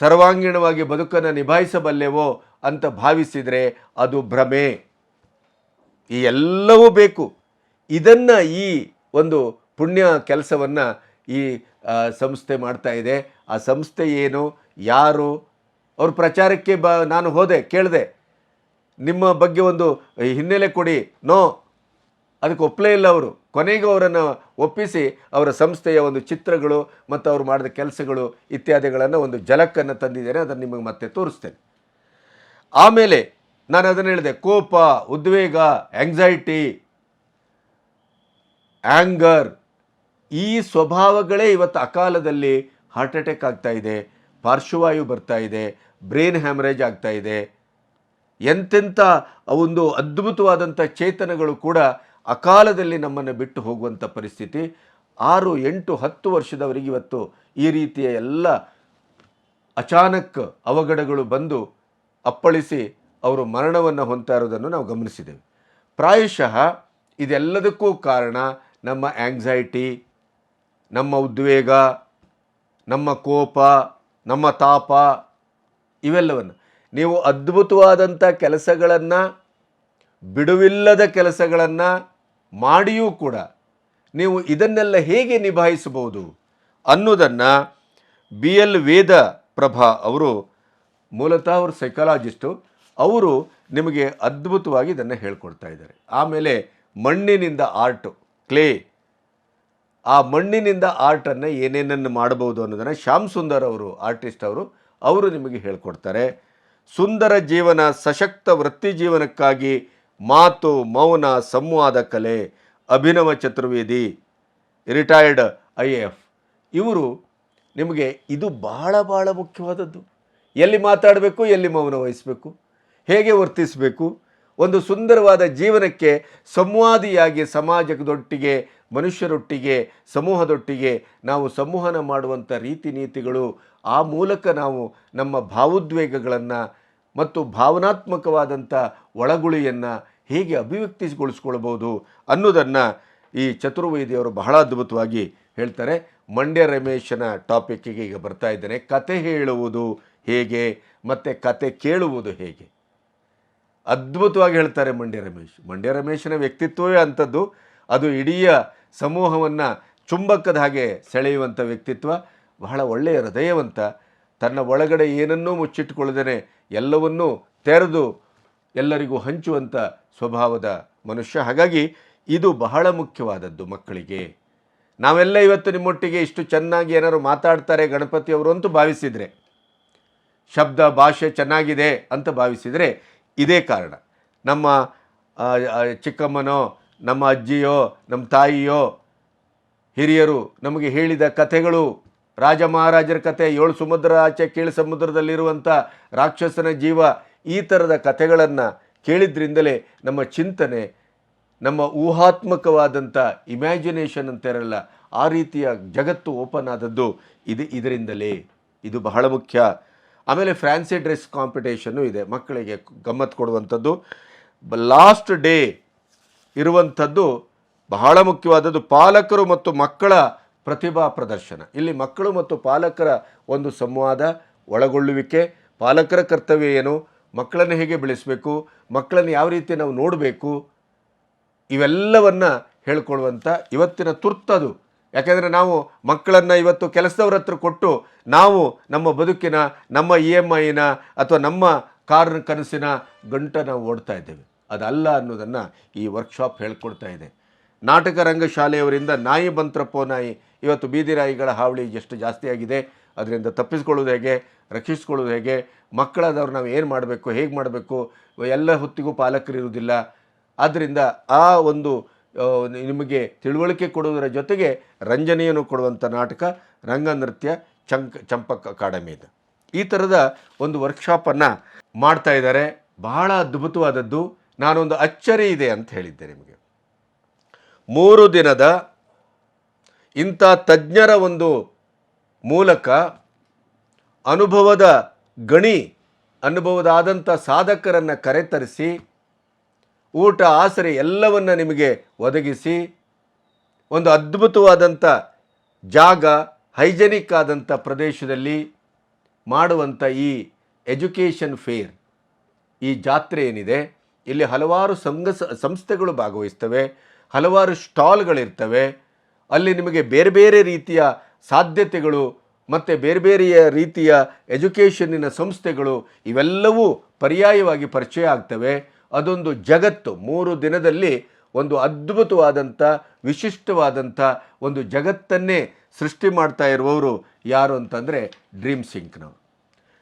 ಸರ್ವಾಂಗೀಣವಾಗಿ ಬದುಕನ್ನು ನಿಭಾಯಿಸಬಲ್ಲೆವೋ ಅಂತ ಭಾವಿಸಿದರೆ ಅದು ಭ್ರಮೆ. ಈ ಎಲ್ಲವೂ ಬೇಕು. ಇದನ್ನು ಈ ಒಂದು ಪುಣ್ಯ ಕೆಲಸವನ್ನು ಈ ಸಂಸ್ಥೆ ಮಾಡ್ತಾ ಇದೆ. ಆ ಸಂಸ್ಥೆ ಏನು, ಯಾರು, ಅವ್ರ ಪ್ರಚಾರಕ್ಕೆ ನಾನು ಹೋದೆ, ಕೇಳಿದೆ, ನಿಮ್ಮ ಬಗ್ಗೆ ಒಂದು ಹಿನ್ನೆಲೆ ಕೊಡಿ, ನೋ, ಅದಕ್ಕೆ ಒಪ್ಪಲೇ ಇಲ್ಲ ಅವರು. ಕೊನೆಗೂ ಅವರನ್ನು ಒಪ್ಪಿಸಿ ಅವರ ಸಂಸ್ಥೆಯ ಒಂದು ಚಿತ್ರಗಳು ಮತ್ತು ಅವರು ಮಾಡಿದ ಕೆಲಸಗಳು ಇತ್ಯಾದಿಗಳನ್ನು ಒಂದು ಝಲಕನ್ನು ತಂದಿದ್ದೇನೆ, ಅದನ್ನು ನಿಮಗೆ ಮತ್ತೆ ತೋರಿಸ್ತೇನೆ. ಆಮೇಲೆ ನಾನು ಅದನ್ನು ಹೇಳಿದೆ, ಕೋಪ, ಉದ್ವೇಗ, ಆಂಗ್ಸೈಟಿ, ಆ್ಯಂಗರ್, ಈ ಸ್ವಭಾವಗಳೇ ಇವತ್ತು ಅಕಾಲದಲ್ಲಿ ಹಾರ್ಟ್ ಅಟ್ಯಾಕ್ ಆಗ್ತಾ ಇದೆ, ಪಾರ್ಶ್ವವಾಯು ಬರ್ತಾ ಇದೆ, ಬ್ರೈನ್ ಹ್ಯಾಮರೇಜ್ ಆಗ್ತಾ ಇದೆ. ಎಂತೆಂಥ ಒಂದು ಅದ್ಭುತವಾದಂಥ ಚೇತನಗಳು ಕೂಡ ಅಕಾಲದಲ್ಲಿ ನಮ್ಮನ್ನು ಬಿಟ್ಟು ಹೋಗುವಂಥ ಪರಿಸ್ಥಿತಿ. 6, 8, 10 ವರ್ಷದವರಿಗೆ ಇವತ್ತು ಈ ರೀತಿಯ ಎಲ್ಲ ಅಚಾನಕ್ ಅವಘಡಗಳು ಬಂದು ಅಪ್ಪಳಿಸಿ ಅವರು ಮರಣವನ್ನು ಹೊಂದ್ತಾ ಇರೋದನ್ನು ನಾವು ಗಮನಿಸಿದ್ದೇವೆ. ಪ್ರಾಯಶಃ ಇದೆಲ್ಲದಕ್ಕೂ ಕಾರಣ ನಮ್ಮ ಆಂಗ್ಸೈಟಿ, ನಮ್ಮ ಉದ್ವೇಗ, ನಮ್ಮ ಕೋಪ, ನಮ್ಮ ತಾಪ, ಇವೆಲ್ಲವನ್ನು. ನೀವು ಅದ್ಭುತವಾದಂಥ ಕೆಲಸಗಳನ್ನು, ಬಿಡುವಿಲ್ಲದ ಕೆಲಸಗಳನ್ನು ಮಾಡಿಯೂ ಕೂಡ ನೀವು ಇದನ್ನೆಲ್ಲ ಹೇಗೆ ನಿಭಾಯಿಸಬಹುದು ಅನ್ನೋದನ್ನು BL ವೇದ ಪ್ರಭಾ ಅವರು, ಮೂಲತಃ ಅವರು ಸೈಕಾಲಜಿಸ್ಟು, ಅವರು ನಿಮಗೆ ಅದ್ಭುತವಾಗಿ ಇದನ್ನು ಹೇಳ್ಕೊಡ್ತಾ ಇದ್ದಾರೆ. ಆಮೇಲೆ ಮಣ್ಣಿನಿಂದ ಆರ್ಟು, ಕ್ಲೇ, ಆ ಮಣ್ಣಿನಿಂದ ಆರ್ಟನ್ನು ಏನೇನನ್ನು ಮಾಡಬಹುದು ಅನ್ನೋದನ್ನು ಶ್ಯಾಮ್ ಸುಂದರ್ ಅವರು, ಆರ್ಟಿಸ್ಟ್ ಅವರು ನಿಮಗೆ ಹೇಳ್ಕೊಡ್ತಾರೆ. ಸುಂದರ ಜೀವನ, ಸಶಕ್ತ ವೃತ್ತಿ ಜೀವನಕ್ಕಾಗಿ ಮಾತು, ಮೌನ, ಸಂವಾದ ಕಲೆ, ಅಭಿನವ ಚತುರ್ವೇದಿ, ರಿಟೈರ್ಡ್ IAF ಇವರು ನಿಮಗೆ ಇದು ಬಹಳ ಬಹಳ ಮುಖ್ಯವಾದದ್ದು. ಎಲ್ಲಿ ಮಾತಾಡಬೇಕು, ಎಲ್ಲಿ ಮೌನ ವಹಿಸಬೇಕು, ಹೇಗೆ ವರ್ತಿಸಬೇಕು, ಒಂದು ಸುಂದರವಾದ ಜೀವನಕ್ಕೆ ಸಂವಾದಿಯಾಗಿ ಸಮಾಜದೊಟ್ಟಿಗೆ, ಮನುಷ್ಯರೊಟ್ಟಿಗೆ, ಸಮೂಹದೊಟ್ಟಿಗೆ ನಾವು ಸಂವಹನ ಮಾಡುವಂಥ ರೀತಿ ನೀತಿಗಳು, ಆ ಮೂಲಕ ನಾವು ನಮ್ಮ ಭಾವೋದ್ವೇಗಗಳನ್ನು ಮತ್ತು ಭಾವನಾತ್ಮಕವಾದಂಥ ಒಳಗುಳಿಯನ್ನು ಹೇಗೆ ಅಭಿವ್ಯಕ್ತಿಗೊಳಿಸ್ಕೊಳ್ಬೋದು ಅನ್ನೋದನ್ನು ಈ ಚತುರ್ವೇದಿಯವರು ಬಹಳ ಅದ್ಭುತವಾಗಿ ಹೇಳ್ತಾರೆ. ಮಂಡ್ಯ ರಮೇಶನ ಟಾಪಿಕ್ಕಿಗೆ ಈಗ ಬರ್ತಾ ಇದ್ದೇನೆ. ಕತೆ ಹೇಳುವುದು ಹೇಗೆ ಮತ್ತು ಕತೆ ಕೇಳುವುದು ಹೇಗೆ, ಅದ್ಭುತವಾಗಿ ಹೇಳ್ತಾರೆ ಮಂಡ್ಯ ರಮೇಶನ ವ್ಯಕ್ತಿತ್ವವೇ ಅಂಥದ್ದು. ಅದು ಇಡೀ ಸಮೂಹವನ್ನು ಚುಂಬಕದ ಹಾಗೆ ಸೆಳೆಯುವಂಥ ವ್ಯಕ್ತಿತ್ವ. ಬಹಳ ಒಳ್ಳೆಯ ಹೃದಯವಂತ, ತನ್ನ ಒಳಗಡೆ ಏನನ್ನೂ ಮುಚ್ಚಿಟ್ಟುಕೊಳ್ಳದೇನೆ ಎಲ್ಲವನ್ನೂ ತೆರೆದು ಎಲ್ಲರಿಗೂ ಹಂಚುವಂಥ ಸ್ವಭಾವದ ಮನುಷ್ಯ. ಹಾಗಾಗಿ ಇದು ಬಹಳ ಮುಖ್ಯವಾದದ್ದು ಮಕ್ಕಳಿಗೆ. ನಾವೆಲ್ಲ ಇವತ್ತು ನಿಮ್ಮೊಟ್ಟಿಗೆ ಇಷ್ಟು ಚೆನ್ನಾಗಿ ಏನಾದ್ರು ಮಾತಾಡ್ತಾರೆ ಗಣಪತಿಯವರು ಅಂತ ಭಾವಿಸಿದರೆ, ಶಬ್ದ ಭಾಷೆ ಚೆನ್ನಾಗಿದೆ ಅಂತ ಭಾವಿಸಿದರೆ ಇದೇ ಕಾರಣ. ನಮ್ಮ ಚಿಕ್ಕಮ್ಮನೋ, ನಮ್ಮ ಅಜ್ಜಿಯೋ, ನಮ್ಮ ತಾಯಿಯೋ, ಹಿರಿಯರು ನಮಗೆ ಹೇಳಿದ ಕಥೆಗಳು, ರಾಜ ಮಹಾರಾಜರ ಕಥೆ, 7 ಸಮುದ್ರ ಆಚೆ ಕೀಳು ಸಮುದ್ರದಲ್ಲಿರುವಂಥ ರಾಕ್ಷಸನ ಜೀವ, ಈ ಥರದ ಕಥೆಗಳನ್ನು ಕೇಳಿದ್ರಿಂದಲೇ ನಮ್ಮ ಚಿಂತನೆ, ನಮ್ಮ ಊಹಾತ್ಮಕವಾದಂಥ ಇಮ್ಯಾಜಿನೇಷನ್ ಅಂತಾರಲ್ಲ, ಆ ರೀತಿಯ ಜಗತ್ತು ಓಪನ್ ಆದದ್ದು ಇದರಿಂದಲೇ. ಇದು ಬಹಳ ಮುಖ್ಯ. ಆಮೇಲೆ ಫ್ಯಾನ್ಸಿ ಡ್ರೆಸ್ ಕಾಂಪಿಟೇಷನ್ನು ಇದೆ, ಮಕ್ಕಳಿಗೆ ಗಮ್ಮತ್ತು ಕೊಡುವಂಥದ್ದು. ಲಾಸ್ಟ್ ಡೇ ಇರುವಂಥದ್ದು ಬಹಳ ಮುಖ್ಯವಾದದ್ದು, ಪಾಲಕರು ಮತ್ತು ಮಕ್ಕಳ ಪ್ರತಿಭಾ ಪ್ರದರ್ಶನ. ಇಲ್ಲಿ ಮಕ್ಕಳು ಮತ್ತು ಪಾಲಕರ ಒಂದು ಸಂವಾದ, ಒಳಗೊಳ್ಳುವಿಕೆ, ಪಾಲಕರ ಕರ್ತವ್ಯ ಏನು, ಮಕ್ಕಳನ್ನು ಹೇಗೆ ಬೆಳೆಸಬೇಕು, ಮಕ್ಕಳನ್ನು ಯಾವ ರೀತಿ ನಾವು ನೋಡಬೇಕು, ಇವೆಲ್ಲವನ್ನು ಹೇಳ್ಕೊಳ್ಳುವಂಥ ಇವತ್ತಿನ ತುರ್ತದು. ಯಾಕೆಂದರೆ ನಾವು ಮಕ್ಕಳನ್ನು ಇವತ್ತು ಕೆಲಸದವ್ರ ಹತ್ರ ಕೊಟ್ಟು ನಾವು ನಮ್ಮ ಬದುಕಿನ, ನಮ್ಮ EMIನ ಅಥವಾ ನಮ್ಮ ಕಾರಿನ ಕನಸಿನ ಗಂಟ ನಾವು ಓಡ್ತಾ ಇದ್ದೇವೆ. ಅದಲ್ಲ ಅನ್ನೋದನ್ನು ಈ ವರ್ಕ್ಶಾಪ್ ಹೇಳ್ಕೊಡ್ತಾ ಇದೆ. ನಾಟಕ ರಂಗಶಾಲೆಯವರಿಂದ ನಾಯಿ ಬಂತ್ರಪ್ಪೋ ನಾಯಿ, ಇವತ್ತು ಬೀದಿ ನಾಯಿಗಳ ಹಾವಳಿ ಎಷ್ಟು ಜಾಸ್ತಿ ಆಗಿದೆ, ಅದರಿಂದ ತಪ್ಪಿಸ್ಕೊಳ್ಳೋದು ಹೇಗೆ, ರಕ್ಷಿಸ್ಕೊಳ್ಳೋದು ಹೇಗೆ, ಮಕ್ಕಳಾದವ್ರು ನಾವು ಏನು ಮಾಡಬೇಕು, ಹೇಗೆ ಮಾಡಬೇಕು, ಎಲ್ಲ ಹೊತ್ತಿಗೂ ಪಾಲಕರು ಇರುವುದಿಲ್ಲ. ಆದ್ದರಿಂದ ಆ ಒಂದು ನಿಮಗೆ ತಿಳುವಳಿಕೆ ಕೊಡುವುದರ ಜೊತೆಗೆ ರಂಜನೆಯನ್ನು ಕೊಡುವಂಥ ನಾಟಕ ರಂಗನೃತ್ಯ ಚಂಪಕ್ ಅಕಾಡೆಮಿದು. ಈ ಥರದ ಒಂದು ವರ್ಕ್ಶಾಪನ್ನು ಮಾಡ್ತಾ ಇದ್ದಾರೆ. ಬಹಳ ಅದ್ಭುತವಾದದ್ದು. ನಾನೊಂದು ಅಚ್ಚರಿ ಇದೆ ಅಂತ ಹೇಳಿದ್ದೆ ನಿಮಗೆ. 3 ದಿನದ ಇಂಥ ತಜ್ಞರ ಒಂದು ಮೂಲಕ ಅನುಭವದಾದಂಥ ಸಾಧಕರನ್ನು ಕರೆತರಿಸಿ ಊಟ ಆಸರೆ ಎಲ್ಲವನ್ನು ನಿಮಗೆ ಒದಗಿಸಿ ಒಂದು ಅದ್ಭುತವಾದಂಥ ಜಾಗ, ಹೈಜೆನಿಕ್ ಆದಂಥ ಪ್ರದೇಶದಲ್ಲಿ ಮಾಡುವಂಥ ಈ ಎಜುಕೇಷನ್ ಫೇರ್, ಈ ಜಾತ್ರೆ ಏನಿದೆ, ಇಲ್ಲಿ ಹಲವಾರು ಸಂಸ್ಥೆಗಳು ಭಾಗವಹಿಸ್ತವೆ, ಹಲವಾರು ಸ್ಟಾಲ್ಗಳಿರ್ತವೆ. ಅಲ್ಲಿ ನಿಮಗೆ ಬೇರೆ ಬೇರೆ ರೀತಿಯ ಸಾಧ್ಯತೆಗಳು ಮತ್ತು ಬೇರೆ ಬೇರೆಯ ರೀತಿಯ ಎಜುಕೇಷನ್ನಿನ ಸಂಸ್ಥೆಗಳು ಇವೆಲ್ಲವೂ ಪರ್ಯಾಯವಾಗಿ ಪರಿಚಯ ಆಗ್ತವೆ. ಅದೊಂದು ಜಗತ್ತು. 3 ದಿನದಲ್ಲಿ ಒಂದು ಅದ್ಭುತವಾದಂಥ, ವಿಶಿಷ್ಟವಾದಂಥ ಒಂದು ಜಗತ್ತನ್ನೇ ಸೃಷ್ಟಿ ಮಾಡ್ತಾ ಇರುವವರು ಯಾರು ಅಂತಂದರೆ ಡ್ರೀಮ್ ಸಿಂಕ್ನವರು.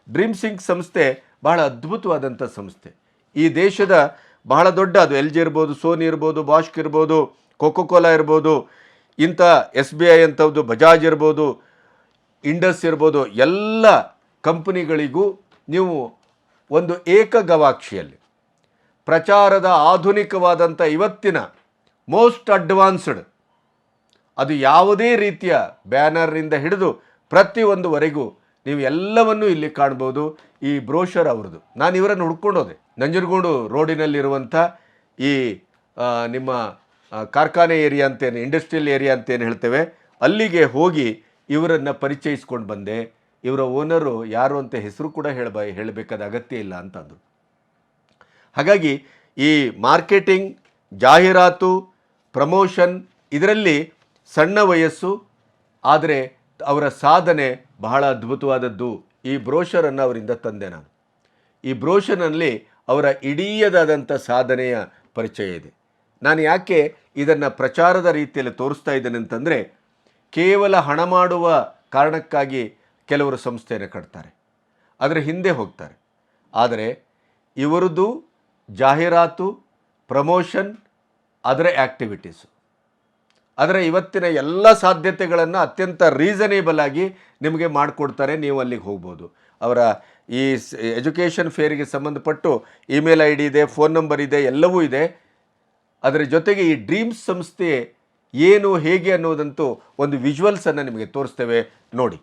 ಡ್ರೀಮ್ ಸಿಂಕ್ ಸಂಸ್ಥೆ ಬಹಳ ಅದ್ಭುತವಾದಂಥ ಸಂಸ್ಥೆ. ಈ ದೇಶದ ಬಹಳ ದೊಡ್ಡ, ಅದು LG ಇರ್ಬೋದು, ಸೋನಿ ಇರ್ಬೋದು, ಬಾಷ್ಕ್ ಇರ್ಬೋದು, ಕೋಕೋ-ಕೋಲಾ ಇರ್ಬೋದು, ಇಂಥ SBI ಅಂಥದ್ದು, ಬಜಾಜ್ ಇರ್ಬೋದು, ಇಂಡಸ್ ಇರ್ಬೋದು, ಎಲ್ಲ ಕಂಪನಿಗಳಿಗೂ ನೀವು ಒಂದು ಏಕಗವಾಕ್ಷಿಯಲ್ಲಿ ಪ್ರಚಾರದ ಆಧುನಿಕವಾದಂಥ ಇವತ್ತಿನ ಮೋಸ್ಟ್ ಅಡ್ವಾನ್ಸ್ಡ್, ಅದು ಯಾವುದೇ ರೀತಿಯ ಬ್ಯಾನರ್ನಿಂದ ಹಿಡಿದು ಪ್ರತಿಯೊಂದುವರೆಗೂ ನೀವು ಎಲ್ಲವನ್ನೂ ಇಲ್ಲಿ ಕಾಣ್ಬೋದು. ಈ ಬ್ರೋಷರ್ ಅವ್ರದ್ದು. ನಾನು ಇವರನ್ನು ಹುಡ್ಕೊಂಡೋದೆ. ನಂಜನಗೂಡು ರೋಡಿನಲ್ಲಿರುವಂಥ ಈ ನಿಮ್ಮ ಕಾರ್ಖಾನೆ ಏರಿಯಾ ಅಂತೇನು, ಇಂಡಸ್ಟ್ರಿಯಲ್ ಏರಿಯಾ ಅಂತೇನು ಹೇಳ್ತೇವೆ, ಅಲ್ಲಿಗೆ ಹೋಗಿ ಇವರನ್ನು ಪರಿಚಯಿಸ್ಕೊಂಡು ಬಂದೆ. ಇವರ ಓನರು ಯಾರು ಅಂತ ಹೆಸರು ಕೂಡ ಹೇಳಬೇಕಾದ ಅಗತ್ಯ ಇಲ್ಲ ಅಂತಂದರು. ಹಾಗಾಗಿ ಈ ಮಾರ್ಕೆಟಿಂಗ್, ಜಾಹೀರಾತು, ಪ್ರಮೋಷನ್ ಇದರಲ್ಲಿ ಸಣ್ಣ ವಯಸ್ಸು, ಆದರೆ ಅವರ ಸಾಧನೆ ಬಹಳ ಅದ್ಭುತವಾದದ್ದು. ಈ ಬ್ರೋಷರನ್ನು ಅವರಿಂದ ತಂದೆ ನಾನು. ಈ ಬ್ರೋಷರ್ನಲ್ಲಿ ಅವರ ಇಡೀದಾದಂಥ ಸಾಧನೆಯ ಪರಿಚಯ ಇದೆ. ನಾನು ಯಾಕೆ ಇದನ್ನು ಪ್ರಚಾರದ ರೀತಿಯಲ್ಲಿ ತೋರಿಸ್ತಾ ಇದ್ದೇನೆ ಅಂತಂದರೆ, ಕೇವಲ ಹಣ ಮಾಡುವ ಕಾರಣಕ್ಕಾಗಿ ಕೆಲವರು ಸಂಸ್ಥೆಯನ್ನು ಕಟ್ತಾರೆ, ಅದರ ಹಿಂದೆ ಹೋಗ್ತಾರೆ. ಆದರೆ ಇವರದ್ದು ಜಾಹೀರಾತು, ಪ್ರಮೋಷನ್, ಅದರ ಆ್ಯಕ್ಟಿವಿಟೀಸು, ಅದರ ಇವತ್ತಿನ ಎಲ್ಲ ಸಾಧ್ಯತೆಗಳನ್ನು ಅತ್ಯಂತ ರೀಸನೇಬಲ್ ಆಗಿ ನಿಮಗೆ ಮಾಡಿಕೊಡ್ತಾರೆ. ನೀವು ಅಲ್ಲಿಗೆ ಹೋಗ್ಬೋದು. ಅವರ ಈ ಎಜುಕೇಷನ್ ಫೇರಿಗೆ ಸಂಬಂಧಪಟ್ಟು ಇಮೇಲ್ ಐ ಡಿ ಇದೆ, ಫೋನ್ ನಂಬರ್ ಇದೆ, ಎಲ್ಲವೂ ಇದೆ. ಅದರ ಜೊತೆಗೆ ಈ ಡ್ರೀಮ್ಸ್ ಸಂಸ್ಥೆ ಏನು ಹೇಗೆ ಅನ್ನೋದಂತೂ ಒಂದು ವಿಜುವಲ್ಸನ್ನು ನಿಮಗೆ ತೋರಿಸ್ತೇವೆ, ನೋಡಿ.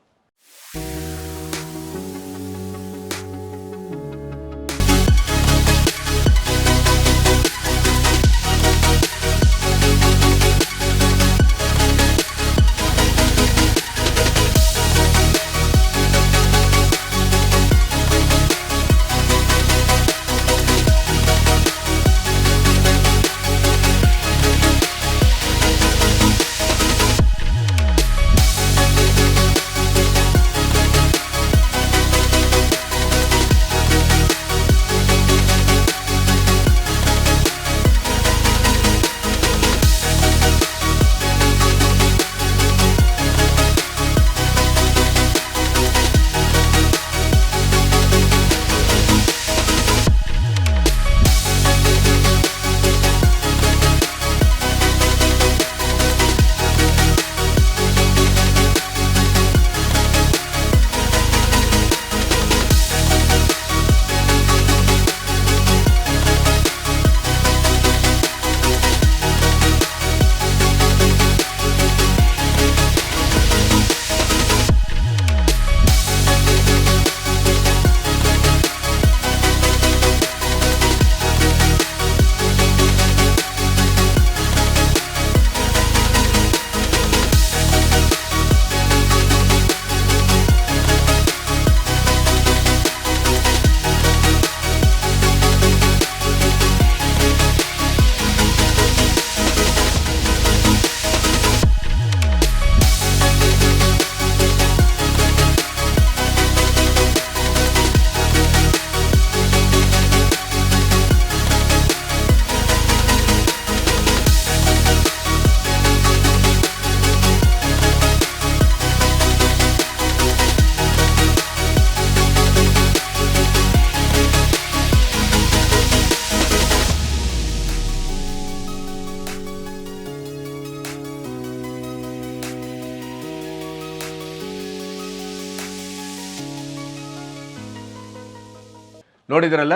ನೋಡಿದ್ರಲ್ಲ,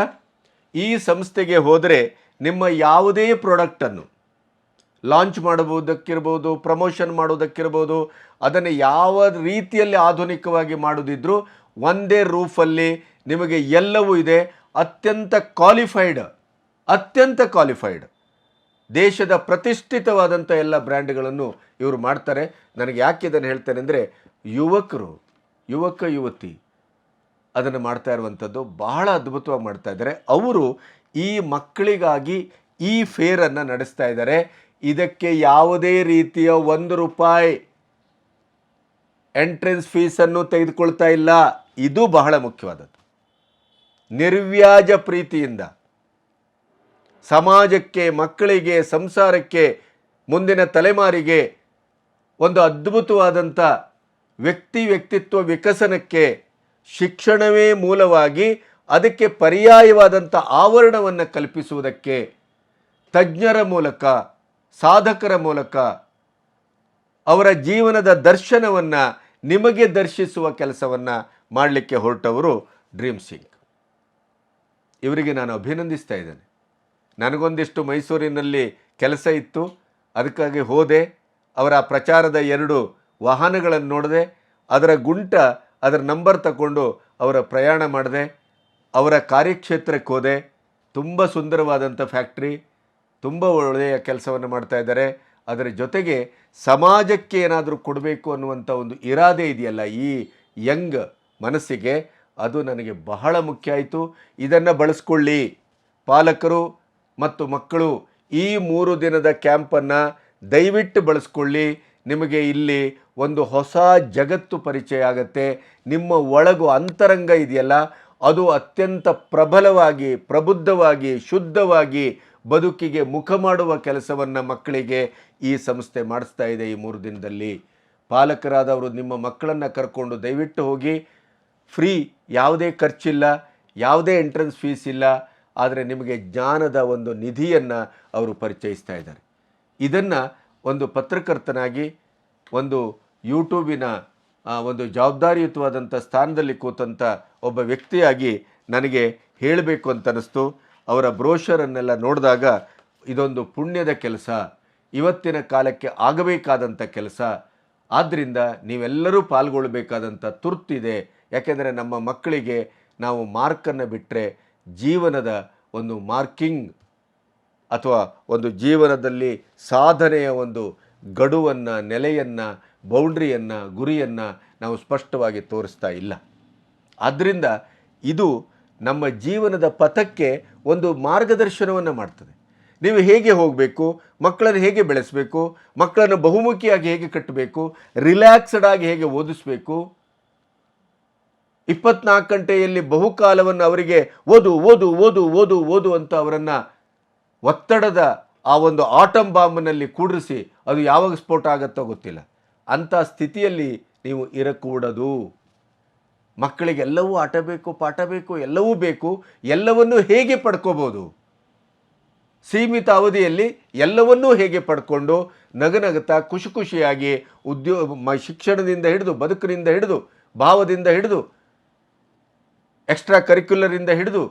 ಈ ಸಂಸ್ಥೆಗೆ ಹೋದರೆ ನಿಮ್ಮ ಯಾವುದೇ ಪ್ರಾಡಕ್ಟನ್ನು ಲಾಂಚ್ ಮಾಡಬಹುದಕ್ಕಿರ್ಬೋದು, ಪ್ರಮೋಷನ್ ಮಾಡೋದಕ್ಕಿರ್ಬೋದು, ಅದನ್ನು ಯಾವ ರೀತಿಯಲ್ಲಿ ಆಧುನಿಕವಾಗಿ ಮಾಡೋದಿದ್ರೂ ಒಂದೇ ರೂಫಲ್ಲಿ ನಿಮಗೆ ಎಲ್ಲವೂ ಇದೆ. ಅತ್ಯಂತ ಕ್ವಾಲಿಫೈಡ್ ದೇಶದ ಪ್ರತಿಷ್ಠಿತವಾದಂಥ ಎಲ್ಲ ಬ್ರ್ಯಾಂಡ್ಗಳನ್ನು ಇವರು ಮಾಡ್ತಾರೆ. ನನಗೆ ಯಾಕೆ ಇದನ್ನು ಹೇಳ್ತೇನೆ ಅಂದರೆ, ಯುವಕ ಯುವತಿ ಅದನ್ನು ಮಾಡ್ತಾ ಇರುವಂಥದ್ದು ಬಹಳ ಅದ್ಭುತವಾಗಿ ಮಾಡ್ತಾ ಇದ್ದಾರೆ. ಅವರು ಈ ಮಕ್ಕಳಿಗಾಗಿ ಈ ಫೇರನ್ನು ನಡೆಸ್ತಾ ಇದ್ದಾರೆ. ಇದಕ್ಕೆ ಯಾವುದೇ ರೀತಿಯ ₹1 ಎಂಟ್ರೆನ್ಸ್ ಫೀಸನ್ನು ತೆಗೆದುಕೊಳ್ತಾ ಇಲ್ಲ. ಇದು ಬಹಳ ಮುಖ್ಯವಾದದ್ದು. ನಿರ್ವ್ಯಾಜ ಪ್ರೀತಿಯಿಂದ ಸಮಾಜಕ್ಕೆ, ಮಕ್ಕಳಿಗೆ, ಸಂಸಾರಕ್ಕೆ, ಮುಂದಿನ ತಲೆಮಾರಿಗೆ ಒಂದು ಅದ್ಭುತವಾದಂಥ ವ್ಯಕ್ತಿತ್ವ ವಿಕಸನಕ್ಕೆ ಶಿಕ್ಷಣವೇ ಮೂಲವಾಗಿ ಅದಕ್ಕೆ ಪರ್ಯಾಯವಾದಂಥ ಆವರಣವನ್ನು ಕಲ್ಪಿಸುವುದಕ್ಕೆ ತಜ್ಞರ ಮೂಲಕ, ಸಾಧಕರ ಮೂಲಕ ಅವರ ಜೀವನದ ದರ್ಶನವನ್ನು ನಿಮಗೆ ದರ್ಶಿಸುವ ಕೆಲಸವನ್ನು ಮಾಡಲಿಕ್ಕೆ ಹೊರಟವರು ಡ್ರೀಮ್ಸ್ ಇಂಕ್. ಇವರಿಗೆ ನಾನು ಅಭಿನಂದಿಸ್ತಾ ಇದ್ದೇನೆ. ನನಗೊಂದಿಷ್ಟು ಮೈಸೂರಿನಲ್ಲಿ ಕೆಲಸ ಇತ್ತು, ಅದಕ್ಕಾಗಿ ಹೋದೆ. ಅವರ ಪ್ರಚಾರದ 2 ವಾಹನಗಳನ್ನು ನೋಡಿದೆ. ಅದರ ನಂಬರ್ ತಗೊಂಡು ಅವರ ಪ್ರಯಾಣ ಮಾಡಿದೆ. ಅವರ ಕಾರ್ಯಕ್ಷೇತ್ರಕ್ಕೆ ಹೋದೆ. ತುಂಬ ಸುಂದರವಾದಂಥ ಫ್ಯಾಕ್ಟ್ರಿ, ತುಂಬ ಒಳ್ಳೆಯ ಕೆಲಸವನ್ನು ಮಾಡ್ತಾ ಇದ್ದಾರೆ. ಅದರ ಜೊತೆಗೆ ಸಮಾಜಕ್ಕೆ ಏನಾದರೂ ಕೊಡಬೇಕು ಅನ್ನುವಂಥ ಒಂದು ಇರಾದೆ ಇದೆಯಲ್ಲ ಈ ಯಂಗ್ ಮನಸ್ಸಿಗೆ, ಅದು ನನಗೆ ಬಹಳ ಮುಖ್ಯ ಆಯಿತು. ಇದನ್ನು ಬಳಸ್ಕೊಳ್ಳಿ ಪಾಲಕರು ಮತ್ತು ಮಕ್ಕಳು. ಈ 3 ದಿನದ ಕ್ಯಾಂಪನ್ನು ದಯವಿಟ್ಟು ಬಳಸ್ಕೊಳ್ಳಿ. ನಿಮಗೆ ಇಲ್ಲಿ ಒಂದು ಹೊಸ ಜಗತ್ತು ಪರಿಚಯ ಆಗುತ್ತೆ. ನಿಮ್ಮ ಒಳಗು ಅಂತರಂಗ ಇದೆಯಲ್ಲ, ಅದು ಅತ್ಯಂತ ಪ್ರಬಲವಾಗಿ, ಪ್ರಬುದ್ಧವಾಗಿ, ಶುದ್ಧವಾಗಿ ಬದುಕಿಗೆ ಮುಖ ಮಾಡುವ ಕೆಲಸವನ್ನು ಮಕ್ಕಳಿಗೆ ಈ ಸಂಸ್ಥೆ ಮಾಡಿಸ್ತಾ ಇದೆ. ಈ 3 ದಿನದಲ್ಲಿ ಪಾಲಕರಾದವರು ನಿಮ್ಮ ಮಕ್ಕಳನ್ನು ಕರ್ಕೊಂಡು ದಯವಿಟ್ಟು ಹೋಗಿ. ಫ್ರೀ, ಯಾವುದೇ ಖರ್ಚಿಲ್ಲ, ಯಾವುದೇ ಎಂಟ್ರೆನ್ಸ್ ಫೀಸ್ ಇಲ್ಲ. ಆದರೆ ನಿಮಗೆ ಜ್ಞಾನದ ಒಂದು ನಿಧಿಯನ್ನು ಅವರು ಪರಿಚಯಿಸ್ತಾ ಇದ್ದಾರೆ. ಇದನ್ನು ಒಂದು ಪತ್ರಕರ್ತನಾಗಿ, ಒಂದು ಯೂಟ್ಯೂಬಿನ ಒಂದು ಜವಾಬ್ದಾರಿಯುತವಾದಂಥ ಸ್ಥಾನದಲ್ಲಿ ಕೂತಂಥ ಒಬ್ಬ ವ್ಯಕ್ತಿಯಾಗಿ ನನಗೆ ಹೇಳಬೇಕು ಅಂತ ಅನ್ನಿಸ್ತು. ಅವರ ಬ್ರೋಷರನ್ನೆಲ್ಲ ನೋಡಿದಾಗ ಇದೊಂದು ಪುಣ್ಯದ ಕೆಲಸ, ಇವತ್ತಿನ ಕಾಲಕ್ಕೆ ಆಗಬೇಕಾದಂಥ ಕೆಲಸ. ಆದ್ದರಿಂದ ನೀವೆಲ್ಲರೂ ಪಾಲ್ಗೊಳ್ಳಬೇಕಾದಂಥ ತುರ್ತಿದೆ. ಯಾಕೆಂದರೆ ನಮ್ಮ ಮಕ್ಕಳಿಗೆ ನಾವು ಮಾರ್ಕನ್ನು ಬಿಟ್ಟರೆ ಜೀವನದ ಒಂದು ಮಾರ್ಕಿಂಗ್ ಅಥವಾ ಒಂದು ಜೀವನದಲ್ಲಿ ಸಾಧನೆಯ ಒಂದು ಗಡುವನ್ನು, ನೆಲೆಯನ್ನು, ಬೌಂಡ್ರಿಯನ್ನು, ಗುರಿಯನ್ನು ನಾವು ಸ್ಪಷ್ಟವಾಗಿ ತೋರಿಸ್ತಾ ಇಲ್ಲ. ಆದ್ದರಿಂದ ಇದು ನಮ್ಮ ಜೀವನದ ಪಥಕ್ಕೆ ಒಂದು ಮಾರ್ಗದರ್ಶನವನ್ನು ಮಾಡ್ತದೆ. ನೀವು ಹೇಗೆ ಹೋಗಬೇಕು, ಮಕ್ಕಳನ್ನು ಹೇಗೆ ಬೆಳೆಸಬೇಕು, ಮಕ್ಕಳನ್ನು ಬಹುಮುಖಿಯಾಗಿ ಹೇಗೆ ಕಟ್ಟಬೇಕು, ರಿಲ್ಯಾಕ್ಸ್ಡ್ ಆಗಿ ಹೇಗೆ ಓದಿಸಬೇಕು, 24 ಗಂಟೆಯಲ್ಲಿ ಬಹುಕಾಲವನ್ನು ಅವರಿಗೆ ಓದು ಓದು ಓದು ಓದು ಓದು ಅಂತ ಅವರನ್ನು ಒತ್ತಡದ ಆ ಒಂದು ಆಟಮ್ ಬಾಂಬ್ನಲ್ಲಿ ಕೂಡಿಸಿ ಅದು ಯಾವಾಗ ಸ್ಫೋಟ ಆಗುತ್ತೋ ಗೊತ್ತಿಲ್ಲ, ಅಂಥ ಸ್ಥಿತಿಯಲ್ಲಿ ನೀವು ಇರಕೂಡದು. ಮಕ್ಕಳಿಗೆ ಎಲ್ಲವೂ ಆಟ ಬೇಕು, ಪಾಠ ಬೇಕು, ಎಲ್ಲವೂ ಬೇಕು. ಎಲ್ಲವನ್ನೂ ಹೇಗೆ ಪಡ್ಕೋಬೋದು, ಸೀಮಿತ ಅವಧಿಯಲ್ಲಿ ಎಲ್ಲವನ್ನೂ ಹೇಗೆ ಪಡ್ಕೊಂಡು ನಗನಗುತ್ತಾ ಖುಷಿ ಖುಷಿಯಾಗಿ ಶಿಕ್ಷಣದಿಂದ ಹಿಡಿದು, ಬದುಕಿನಿಂದ ಹಿಡಿದು, ಭಾವದಿಂದ ಹಿಡಿದು, ಎಕ್ಸ್ಟ್ರಾ ಕರಿಕ್ಯುಲರಿಂದ ಹಿಡಿದು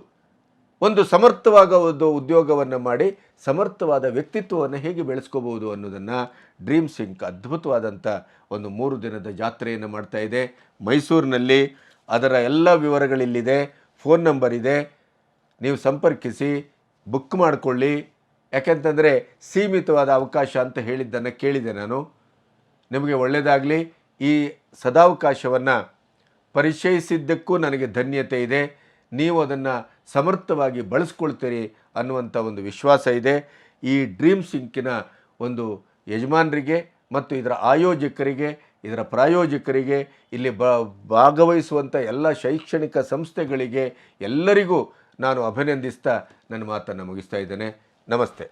ಒಂದು ಸಮರ್ಥವಾದ ಒಂದು ಉದ್ಯೋಗವನ್ನು ಮಾಡಿ ಸಮರ್ಥವಾದ ವ್ಯಕ್ತಿತ್ವವನ್ನು ಹೇಗೆ ಬೆಳೆಸ್ಕೋಬೋದು ಅನ್ನೋದನ್ನು ಡ್ರೀಮ್ ಸಿಂಕ್ ಅದ್ಭುತವಾದಂಥ ಒಂದು 3 ದಿನದ ಜಾತ್ರೆಯನ್ನು ಮಾಡ್ತಾ ಇದೆ ಮೈಸೂರಿನಲ್ಲಿ. ಅದರ ಎಲ್ಲ ವಿವರಗಳಿಲ್ಲಿದೆ, ಫೋನ್ ನಂಬರ್ ಇದೆ, ನೀವು ಸಂಪರ್ಕಿಸಿ, ಬುಕ್ ಮಾಡಿಕೊಳ್ಳಿ. ಯಾಕೆಂತಂದರೆ ಸೀಮಿತವಾದ ಅವಕಾಶ ಅಂತ ಹೇಳಿದ್ದನ್ನು ಕೇಳಿದೆ ನಾನು. ನಿಮಗೆ ಒಳ್ಳೆಯದಾಗಲಿ. ಈ ಸದಾವಕಾಶವನ್ನು ಪರಿಚಯಿಸಿದ್ದಕ್ಕೂ ನನಗೆ ಧನ್ಯತೆ ಇದೆ. ನೀವು ಅದನ್ನು ಸಮರ್ಥವಾಗಿ ಬಳಸ್ಕೊಳ್ತೀರಿ ಅನ್ನುವಂಥ ಒಂದು ವಿಶ್ವಾಸ ಇದೆ. ಈ ಡ್ರೀಮ್ ಸಿಂಕಿನ ಒಂದು ಯಜಮಾನರಿಗೆ ಮತ್ತು ಇದರ ಆಯೋಜಕರಿಗೆ, ಇದರ ಪ್ರಾಯೋಜಕರಿಗೆ, ಇಲ್ಲಿ ಭಾಗವಹಿಸುವಂಥ ಎಲ್ಲ ಶೈಕ್ಷಣಿಕ ಸಂಸ್ಥೆಗಳಿಗೆ ಎಲ್ಲರಿಗೂ ನಾನು ಅಭಿನಂದಿಸ್ತಾ ನನ್ನ ಮಾತನ್ನು ಮುಗಿಸ್ತಾ ಇದ್ದೇನೆ. ನಮಸ್ತೆ.